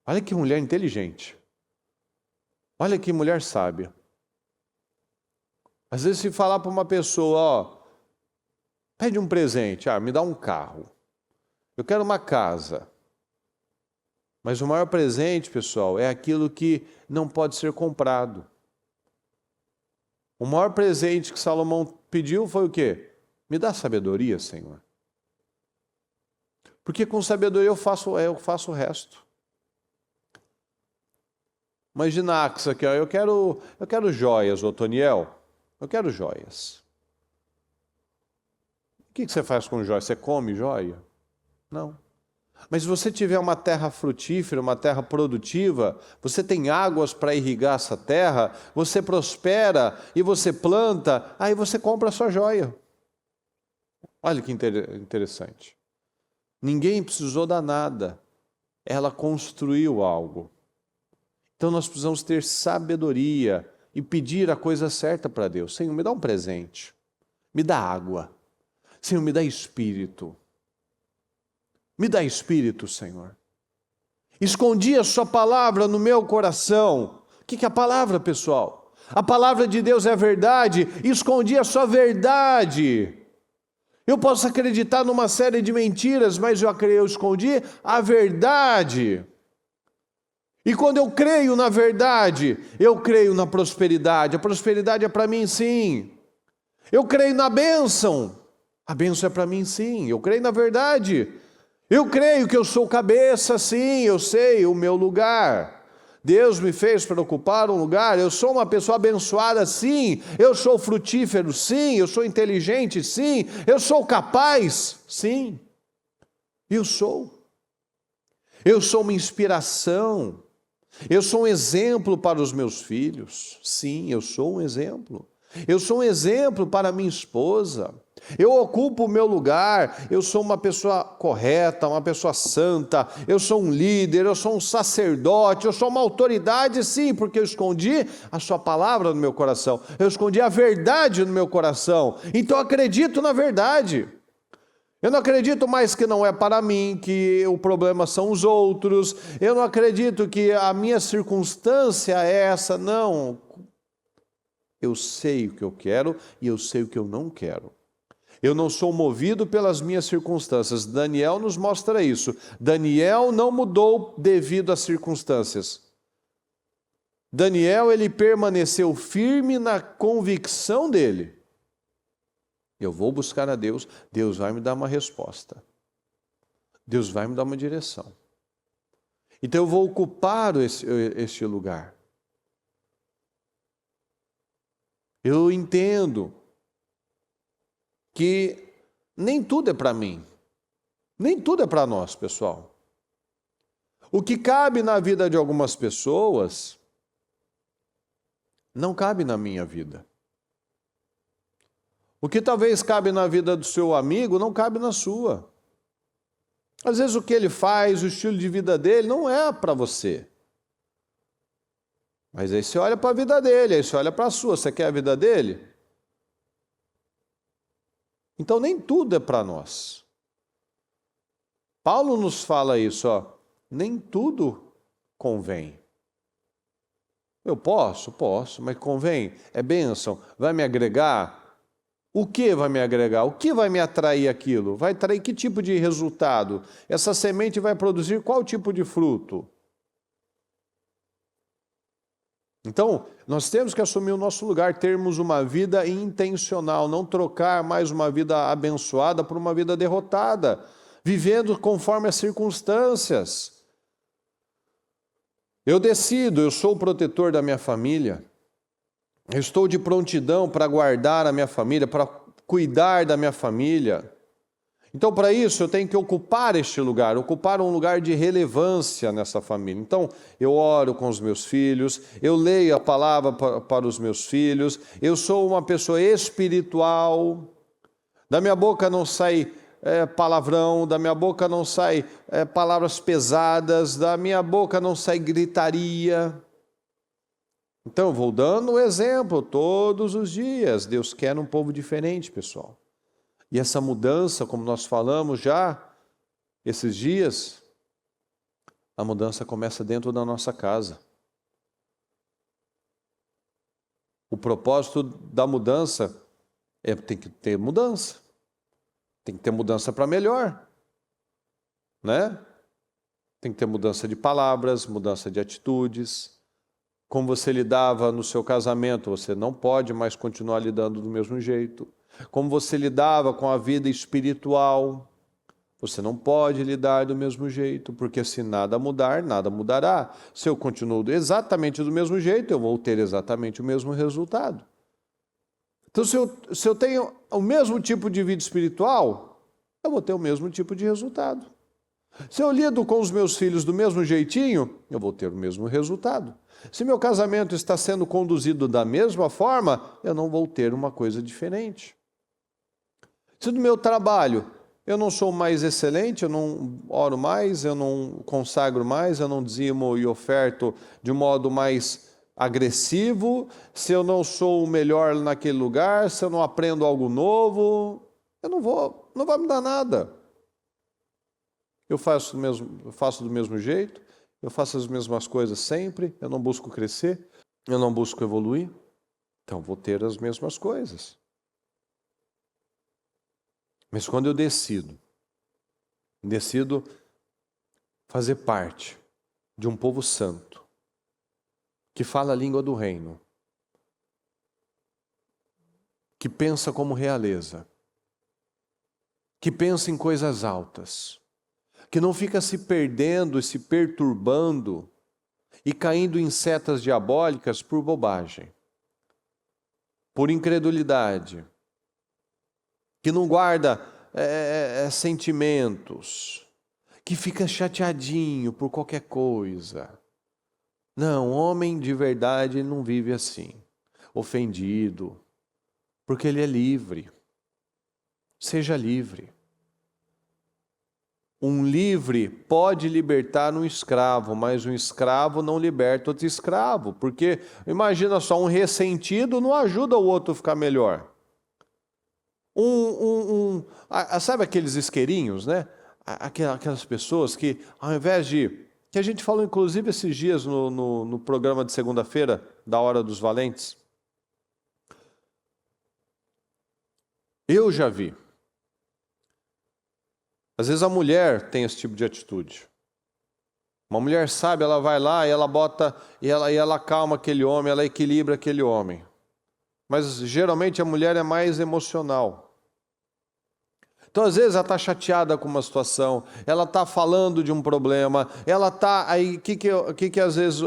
A: Olha que mulher inteligente. Olha que mulher sábia. Às vezes se falar para uma pessoa, pede um presente, me dá um carro. Eu quero uma casa. Mas o maior presente, pessoal, é aquilo que não pode ser comprado. O maior presente que Salomão pediu foi o quê? Me dá sabedoria, Senhor. Porque com sabedoria eu faço o resto. Imagina Axa aqui, eu quero joias, Otoniel. Eu quero joias. O que você faz com joias? Você come joia? Não. Mas se você tiver uma terra frutífera, uma terra produtiva, você tem águas para irrigar essa terra, você prospera e você planta, aí você compra a sua joia. Olha que interessante. Ninguém precisou dar nada. Ela construiu algo. Então nós precisamos ter sabedoria e pedir a coisa certa para Deus. Senhor, me dá um presente. Me dá água. Senhor, me dá espírito. Me dá espírito, Senhor. Escondi a sua palavra no meu coração. O que é a palavra, pessoal? A palavra de Deus é a verdade. Escondi a sua verdade. Eu posso acreditar numa série de mentiras, mas eu escondi a verdade. E quando eu creio na verdade, eu creio na prosperidade. A prosperidade é para mim, sim. Eu creio na bênção. A bênção é para mim, sim. Eu creio na verdade. Eu creio que eu sou cabeça, sim. Eu sei o meu lugar. Deus me fez para ocupar um lugar, eu sou uma pessoa abençoada, sim, eu sou frutífero, sim, eu sou inteligente, sim, eu sou capaz, sim, eu sou uma inspiração, eu sou um exemplo para os meus filhos, sim, eu sou um exemplo para minha esposa. Eu ocupo o meu lugar, eu sou uma pessoa correta, uma pessoa santa, eu sou um líder, eu sou um sacerdote, eu sou uma autoridade, sim, porque eu escondi a sua palavra no meu coração, eu escondi a verdade no meu coração, então eu acredito na verdade. Eu não acredito mais que não é para mim, que o problema são os outros, eu não acredito que a minha circunstância é essa, não. Eu sei o que eu quero e eu sei o que eu não quero. Eu não sou movido pelas minhas circunstâncias. Daniel nos mostra isso. Daniel não mudou devido às circunstâncias. Daniel, ele permaneceu firme na convicção dele. Eu vou buscar a Deus, Deus vai me dar uma resposta. Deus vai me dar uma direção. Então eu vou ocupar este lugar. Eu entendo que nem tudo é para mim. Nem tudo é para nós, pessoal. O que cabe na vida de algumas pessoas não cabe na minha vida. O que talvez cabe na vida do seu amigo não cabe na sua. Às vezes o que ele faz, o estilo de vida dele não é para você. Mas aí você olha para a vida dele, aí você olha para a sua. Você quer a vida dele? Então nem tudo é para nós. Paulo nos fala isso, ó. Nem tudo convém. Eu posso, mas convém? É bênção? Vai me agregar? O que vai me agregar? O que vai me atrair aquilo? Vai atrair que tipo de resultado? Essa semente vai produzir qual tipo de fruto? Então, nós temos que assumir o nosso lugar, termos uma vida intencional, não trocar mais uma vida abençoada por uma vida derrotada, vivendo conforme as circunstâncias. Eu decido, eu sou o protetor da minha família, eu estou de prontidão para guardar a minha família, para cuidar da minha família. Então, para isso, eu tenho que ocupar este lugar, ocupar um lugar de relevância nessa família. Então, eu oro com os meus filhos, eu leio a palavra para os meus filhos, eu sou uma pessoa espiritual, da minha boca não sai palavrão, da minha boca não sai palavras pesadas, da minha boca não sai gritaria. Então, eu vou dando o exemplo todos os dias. Deus quer um povo diferente, pessoal. E essa mudança, como nós falamos já esses dias, a mudança começa dentro da nossa casa. O propósito da mudança tem que ter mudança. Tem que ter mudança para melhor, né? Tem que ter mudança de palavras, mudança de atitudes. Como você lidava no seu casamento, você não pode mais continuar lidando do mesmo jeito. Como você lidava com a vida espiritual, você não pode lidar do mesmo jeito, porque se nada mudar, nada mudará. Se eu continuo exatamente do mesmo jeito, eu vou ter exatamente o mesmo resultado. Então, se eu tenho o mesmo tipo de vida espiritual, eu vou ter o mesmo tipo de resultado. Se eu lido com os meus filhos do mesmo jeitinho, eu vou ter o mesmo resultado. Se meu casamento está sendo conduzido da mesma forma, eu não vou ter uma coisa diferente. Se no meu trabalho eu não sou mais excelente, eu não oro mais, eu não consagro mais, eu não dizimo e oferto de um modo mais agressivo, se eu não sou o melhor naquele lugar, se eu não aprendo algo novo, não vai me dar nada. Eu faço do mesmo jeito, eu faço as mesmas coisas sempre, eu não busco crescer, eu não busco evoluir, então vou ter as mesmas coisas. Mas quando eu decido fazer parte de um povo santo, que fala a língua do reino, que pensa como realeza, que pensa em coisas altas, que não fica se perdendo e se perturbando e caindo em setas diabólicas por bobagem, por incredulidade, que não guarda sentimentos, que fica chateadinho por qualquer coisa. Não, homem de verdade não vive assim, ofendido, porque ele é livre. Seja livre. Um livre pode libertar um escravo, mas um escravo não liberta outro escravo, porque imagina só, um ressentido não ajuda o outro a ficar melhor. Sabe aqueles isqueirinhos, né? Aquelas pessoas que, ao invés de... que a gente falou, inclusive, esses dias no programa de segunda-feira, da Hora dos Valentes. Eu já vi Às vezes a mulher tem esse tipo de atitude. Uma mulher sábia, ela vai lá e ela bota, e ela acalma aquele homem, ela equilibra aquele homem. Mas geralmente a mulher é mais emocional. Então às vezes ela está chateada com uma situação, ela está falando de um problema, ela está, aí o que às vezes,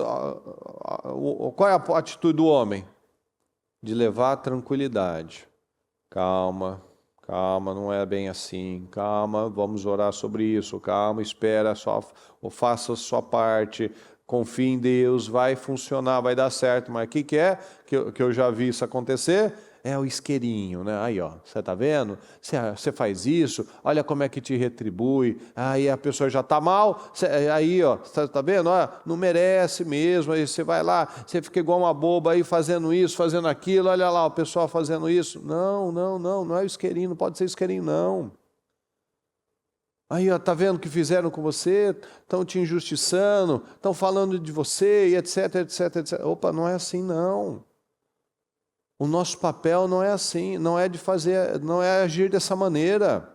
A: qual é a atitude do homem? De levar a tranquilidade. Calma, não é bem assim, calma, vamos orar sobre isso, calma, espera, só faça a sua parte, confie em Deus, vai funcionar, vai dar certo. Mas o que é que eu já vi isso acontecer? É o isqueirinho, né? Aí, ó, você tá vendo? Você faz isso, olha como é que te retribui, aí a pessoa já tá mal, aí, ó, você tá vendo? Ó, não merece mesmo, aí você vai lá, você fica igual uma boba aí fazendo isso, fazendo aquilo, olha lá o pessoal fazendo isso. Não é o isqueirinho, não pode ser isqueirinho, não. Aí, ó, tá vendo o que fizeram com você? Estão te injustiçando, estão falando de você, e etc. Opa, não é assim, não. O nosso papel não é assim, não é agir dessa maneira.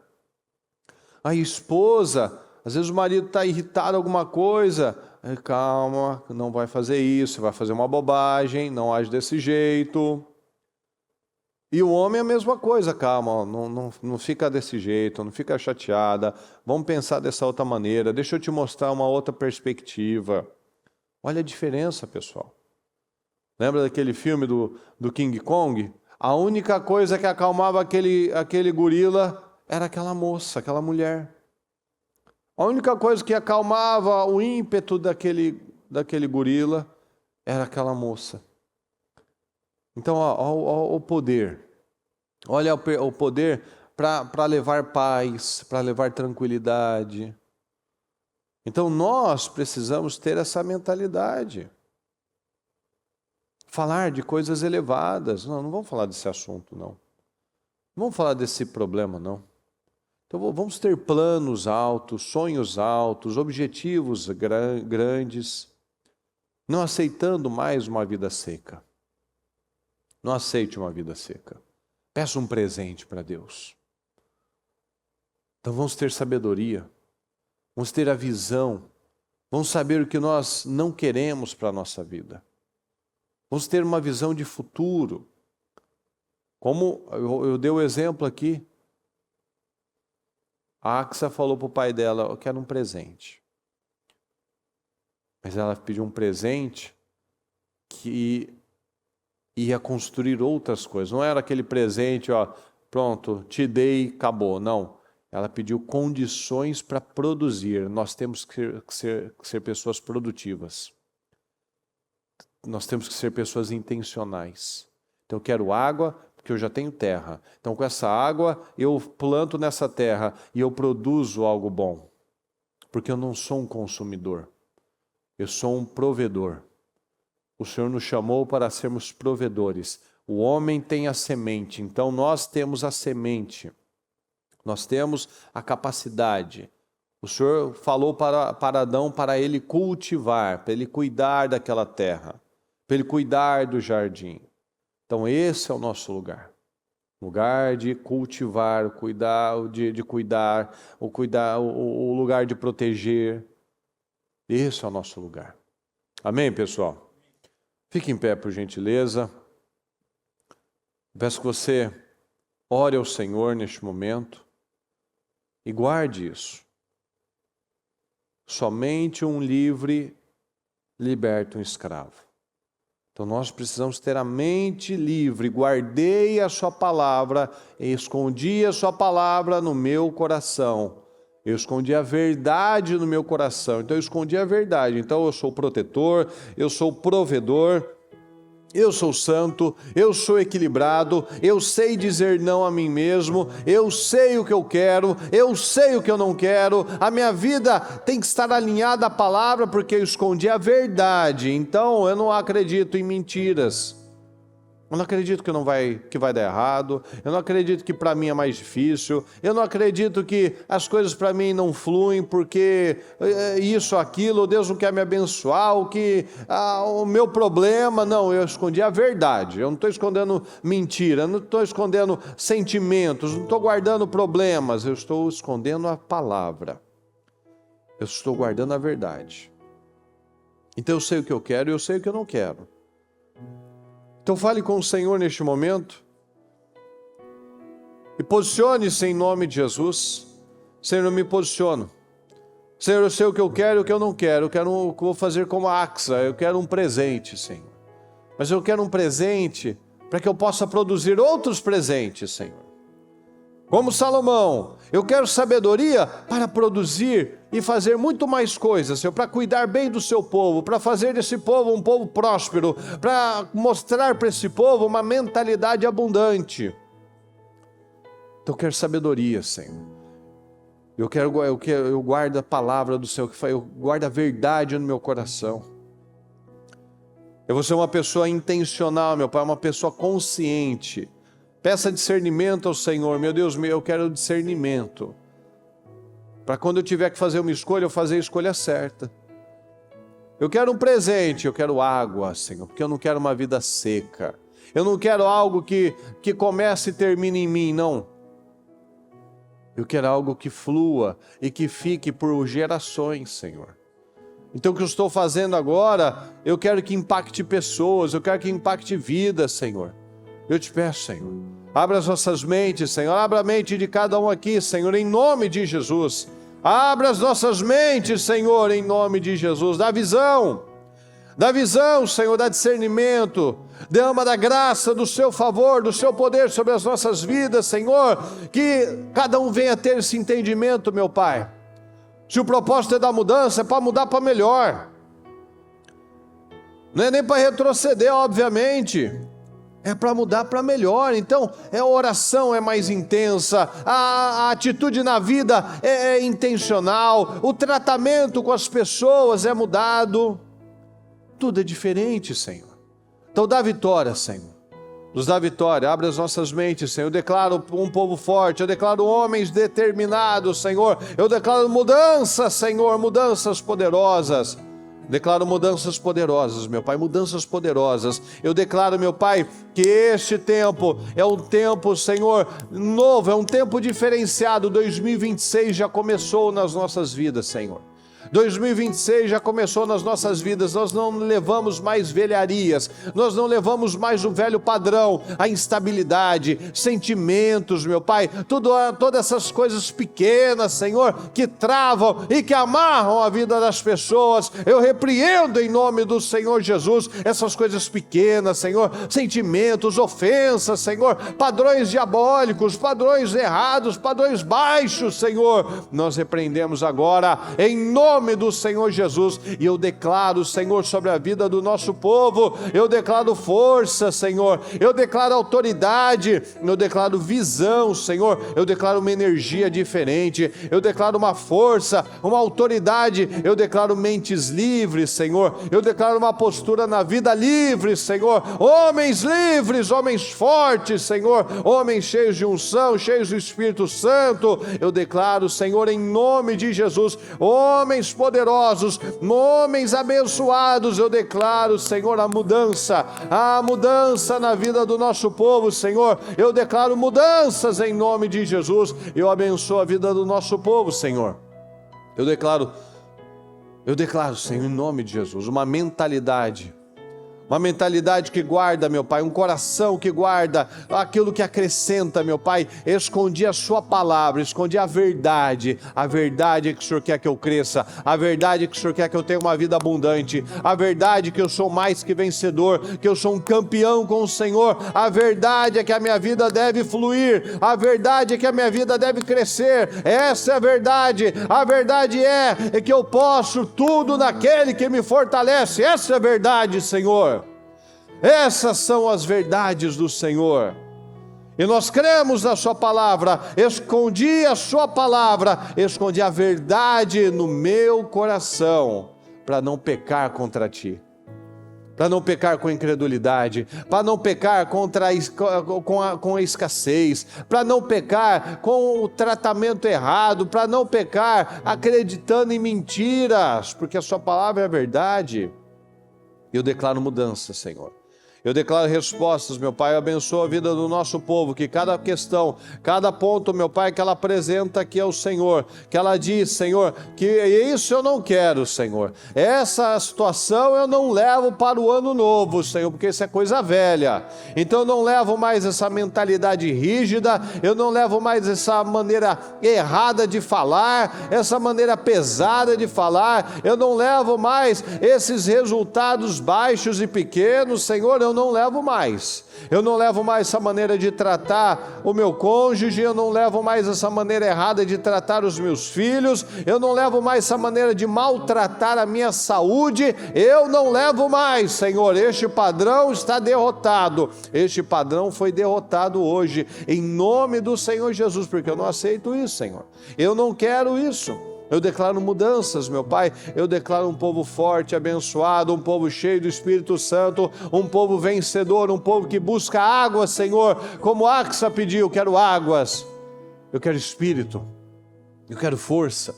A: A esposa, às vezes o marido está irritado alguma coisa, calma, não vai fazer isso, vai fazer uma bobagem, não age desse jeito. E o homem é a mesma coisa, calma, não fica desse jeito, não fica chateada, vamos pensar dessa outra maneira, deixa eu te mostrar uma outra perspectiva. Olha a diferença, pessoal. Lembra daquele filme do King Kong? A única coisa que acalmava aquele gorila era aquela moça, aquela mulher. A única coisa que acalmava o ímpeto daquele gorila era aquela moça. Então, ó, o poder. Olha o poder para levar paz, para levar tranquilidade. Então, nós precisamos ter essa mentalidade. Falar de coisas elevadas. Não vamos falar desse assunto, não. Não vamos falar desse problema, não. Então vamos ter planos altos, sonhos altos, objetivos grandes, não aceitando mais uma vida seca. Não aceite uma vida seca. Peça um presente para Deus. Então vamos ter sabedoria, vamos ter a visão, vamos saber o que nós não queremos para a nossa vida. Vamos ter uma visão de futuro. Como eu dei o exemplo aqui, a Axa falou para o pai dela, eu quero um presente. Mas ela pediu um presente que ia construir outras coisas. Não era aquele presente, ó, pronto, te dei, acabou. Não. Ela pediu condições para produzir. Nós temos que ser pessoas produtivas. Nós temos que ser pessoas intencionais. Então eu quero água, porque eu já tenho terra. Então com essa água eu planto nessa terra e eu produzo algo bom. Porque eu não sou um consumidor. Eu sou um provedor. O Senhor nos chamou para sermos provedores. O homem tem a semente, então nós temos a semente. Nós temos a capacidade. O Senhor falou para Adão para ele cultivar, para ele cuidar daquela terra, para ele cuidar do jardim. Então esse é o nosso lugar. Lugar de cultivar, o lugar de proteger. Esse é o nosso lugar. Amém, pessoal? Fique em pé, por gentileza. Peço que você ore ao Senhor neste momento e guarde isso. Somente um livre liberta um escravo. Então nós precisamos ter a mente livre. Guardei a sua palavra, escondi a sua palavra no meu coração. Eu escondi a verdade no meu coração. Então eu escondi a verdade. Então eu sou protetor, eu sou provedor, eu sou santo, eu sou equilibrado, eu sei dizer não a mim mesmo, eu sei o que eu quero, eu sei o que eu não quero, a minha vida tem que estar alinhada à palavra porque eu escondi a verdade, então eu não acredito em mentiras. Eu não acredito que vai dar errado. Eu não acredito que para mim é mais difícil. Eu não acredito que as coisas para mim não fluem porque isso, aquilo, Deus não quer me abençoar, o meu problema. Não, eu escondi a verdade. Eu não estou escondendo mentira, eu não estou escondendo sentimentos, não estou guardando problemas. Eu estou escondendo a palavra. Eu estou guardando a verdade. Então eu sei o que eu quero e eu sei o que eu não quero. Então fale com o Senhor neste momento e posicione-se em nome de Jesus. Senhor, eu me posiciono. Senhor, eu sei o que eu quero e o que eu não quero. Eu vou fazer como a Axa, eu quero um presente, Senhor. Mas eu quero um presente para que eu possa produzir outros presentes, Senhor. Como Salomão, eu quero sabedoria para produzir e fazer muito mais coisas, Senhor, para cuidar bem do seu povo, para fazer desse povo um povo próspero, para mostrar para esse povo uma mentalidade abundante. Então eu quero sabedoria, Senhor. Eu guardo a palavra do Senhor, eu guardo a verdade no meu coração. Eu vou ser uma pessoa intencional, meu Pai, uma pessoa consciente. Peça discernimento ao Senhor, meu Deus, eu quero discernimento. Para quando eu tiver que fazer uma escolha, eu fazer a escolha certa. Eu quero um presente, eu quero água, Senhor, porque eu não quero uma vida seca. Eu não quero algo que comece e termine em mim, não. Eu quero algo que flua e que fique por gerações, Senhor. Então o que eu estou fazendo agora, eu quero que impacte pessoas, eu quero que impacte vidas, Senhor. Eu te peço, Senhor, abra as nossas mentes, Senhor, abra a mente de cada um aqui, Senhor, em nome de Jesus. Abra as nossas mentes, Senhor, em nome de Jesus. Dá visão, Senhor, dá discernimento, derrama da graça, do seu favor, do seu poder sobre as nossas vidas, Senhor, que cada um venha ter esse entendimento, meu Pai. Se o propósito é da mudança, é para mudar para melhor, não é nem para retroceder, obviamente. É para mudar para melhor. Então a oração é mais intensa, a atitude na vida é intencional, o tratamento com as pessoas é mudado, tudo é diferente, Senhor. Então dá vitória, Senhor, nos dá vitória, abre as nossas mentes, Senhor. Eu declaro um povo forte, eu declaro homens determinados, Senhor. Eu declaro mudanças, Senhor, mudanças poderosas. Declaro mudanças poderosas, meu Pai, mudanças poderosas. Eu declaro, meu Pai, que este tempo é um tempo, Senhor, novo, é um tempo diferenciado. 2026 já começou nas nossas vidas, Senhor. 2026 já começou nas nossas vidas. Nós não levamos mais velharias, nós não levamos mais o velho padrão, a instabilidade, sentimentos, meu Pai, todas essas coisas pequenas, Senhor, que travam e que amarram a vida das pessoas. Eu repreendo em nome do Senhor Jesus essas coisas pequenas, Senhor, sentimentos, ofensas, Senhor, padrões diabólicos, padrões errados, padrões baixos, Senhor. Nós repreendemos agora em nome do Senhor Jesus, e eu declaro, Senhor, sobre a vida do nosso povo, eu declaro força, Senhor, eu declaro autoridade, eu declaro visão, Senhor, eu declaro uma energia diferente, eu declaro uma força, uma autoridade, eu declaro mentes livres, Senhor, eu declaro uma postura na vida livre, Senhor, homens livres, homens fortes, Senhor, homens cheios de unção, cheios do Espírito Santo. Eu declaro, Senhor, em nome de Jesus, homens poderosos, homens abençoados. Eu declaro, Senhor, a mudança na vida do nosso povo, Senhor. Eu declaro mudanças em nome de Jesus. Eu abençoo a vida do nosso povo, Senhor. Eu declaro, Senhor, em nome de Jesus, uma mentalidade que guarda, meu Pai, um coração que guarda aquilo que acrescenta, meu Pai. Escondi a sua palavra, escondi a verdade é que o Senhor quer que eu cresça, a verdade é que o Senhor quer que eu tenha uma vida abundante, a verdade é que eu sou mais que vencedor, que eu sou um campeão com o Senhor, a verdade é que a minha vida deve fluir, a verdade é que a minha vida deve crescer. Essa é a verdade é que eu posso tudo naquele que me fortalece. Essa é a verdade, Senhor. Essas são as verdades do Senhor, e nós cremos na sua palavra. Escondi a sua palavra, escondi a verdade no meu coração, para não pecar contra ti, para não pecar com incredulidade, para não pecar com a escassez, para não pecar com o tratamento errado, para não pecar acreditando em mentiras, porque a sua palavra é a verdade. Eu declaro mudança, Senhor. Eu declaro respostas, meu Pai, abençoa a vida do nosso povo, que cada questão, cada ponto, meu Pai, que ela apresenta aqui ao Senhor, que ela diz, Senhor, que isso eu não quero, Senhor. Essa situação eu não levo para o ano novo, Senhor, porque isso é coisa velha. Então eu não levo mais essa mentalidade rígida, eu não levo mais essa maneira errada de falar, essa maneira pesada de falar, eu não levo mais esses resultados baixos e pequenos, Senhor, eu não levo mais. Eu não levo mais essa maneira de tratar o meu cônjuge, eu não levo mais essa maneira errada de tratar os meus filhos, eu não levo mais essa maneira de maltratar a minha saúde, eu não levo mais, Senhor. Este padrão está derrotado, este padrão foi derrotado hoje, em nome do Senhor Jesus, porque eu não aceito isso, Senhor. Eu não quero isso. Eu declaro mudanças, meu Pai, eu declaro um povo forte, abençoado, um povo cheio do Espírito Santo, um povo vencedor, um povo que busca águas, Senhor, como Axa pediu, eu quero águas, eu quero Espírito, eu quero força,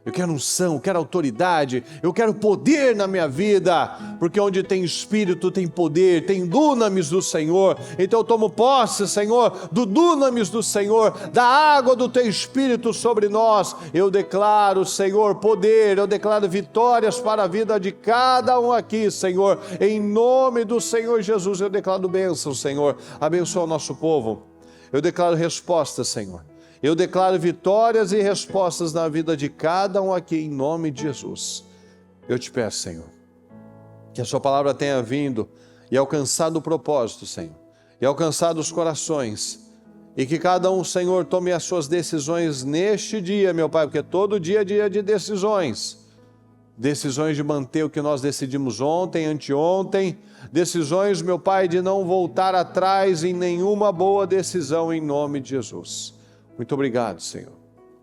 A: eu quero unção, eu quero autoridade, eu quero poder na minha vida, porque onde tem Espírito tem poder, tem dunamis do Senhor. Então eu tomo posse, Senhor, do dunamis do Senhor, da água do Teu Espírito sobre nós. Eu declaro, Senhor, poder, eu declaro vitórias para a vida de cada um aqui, Senhor, em nome do Senhor Jesus. Eu declaro bênção, Senhor, abençoa o nosso povo. Eu declaro respostas, Senhor. Eu declaro vitórias e respostas na vida de cada um aqui, em nome de Jesus. Eu te peço, Senhor, que a sua palavra tenha vindo e alcançado o propósito, Senhor, e alcançado os corações, e que cada um, Senhor, tome as suas decisões neste dia, meu Pai, porque todo dia é dia de decisões. Decisões de manter o que nós decidimos ontem, anteontem, decisões, meu Pai, de não voltar atrás em nenhuma boa decisão, em nome de Jesus. Muito obrigado, Senhor.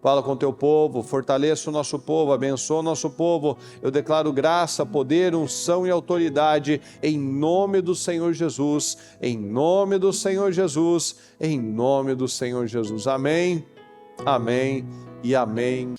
A: Fala com o teu povo, fortaleça o nosso povo, abençoa o nosso povo. Eu declaro graça, poder, unção e autoridade em nome do Senhor Jesus, em nome do Senhor Jesus, em nome do Senhor Jesus. Amém, amém e amém.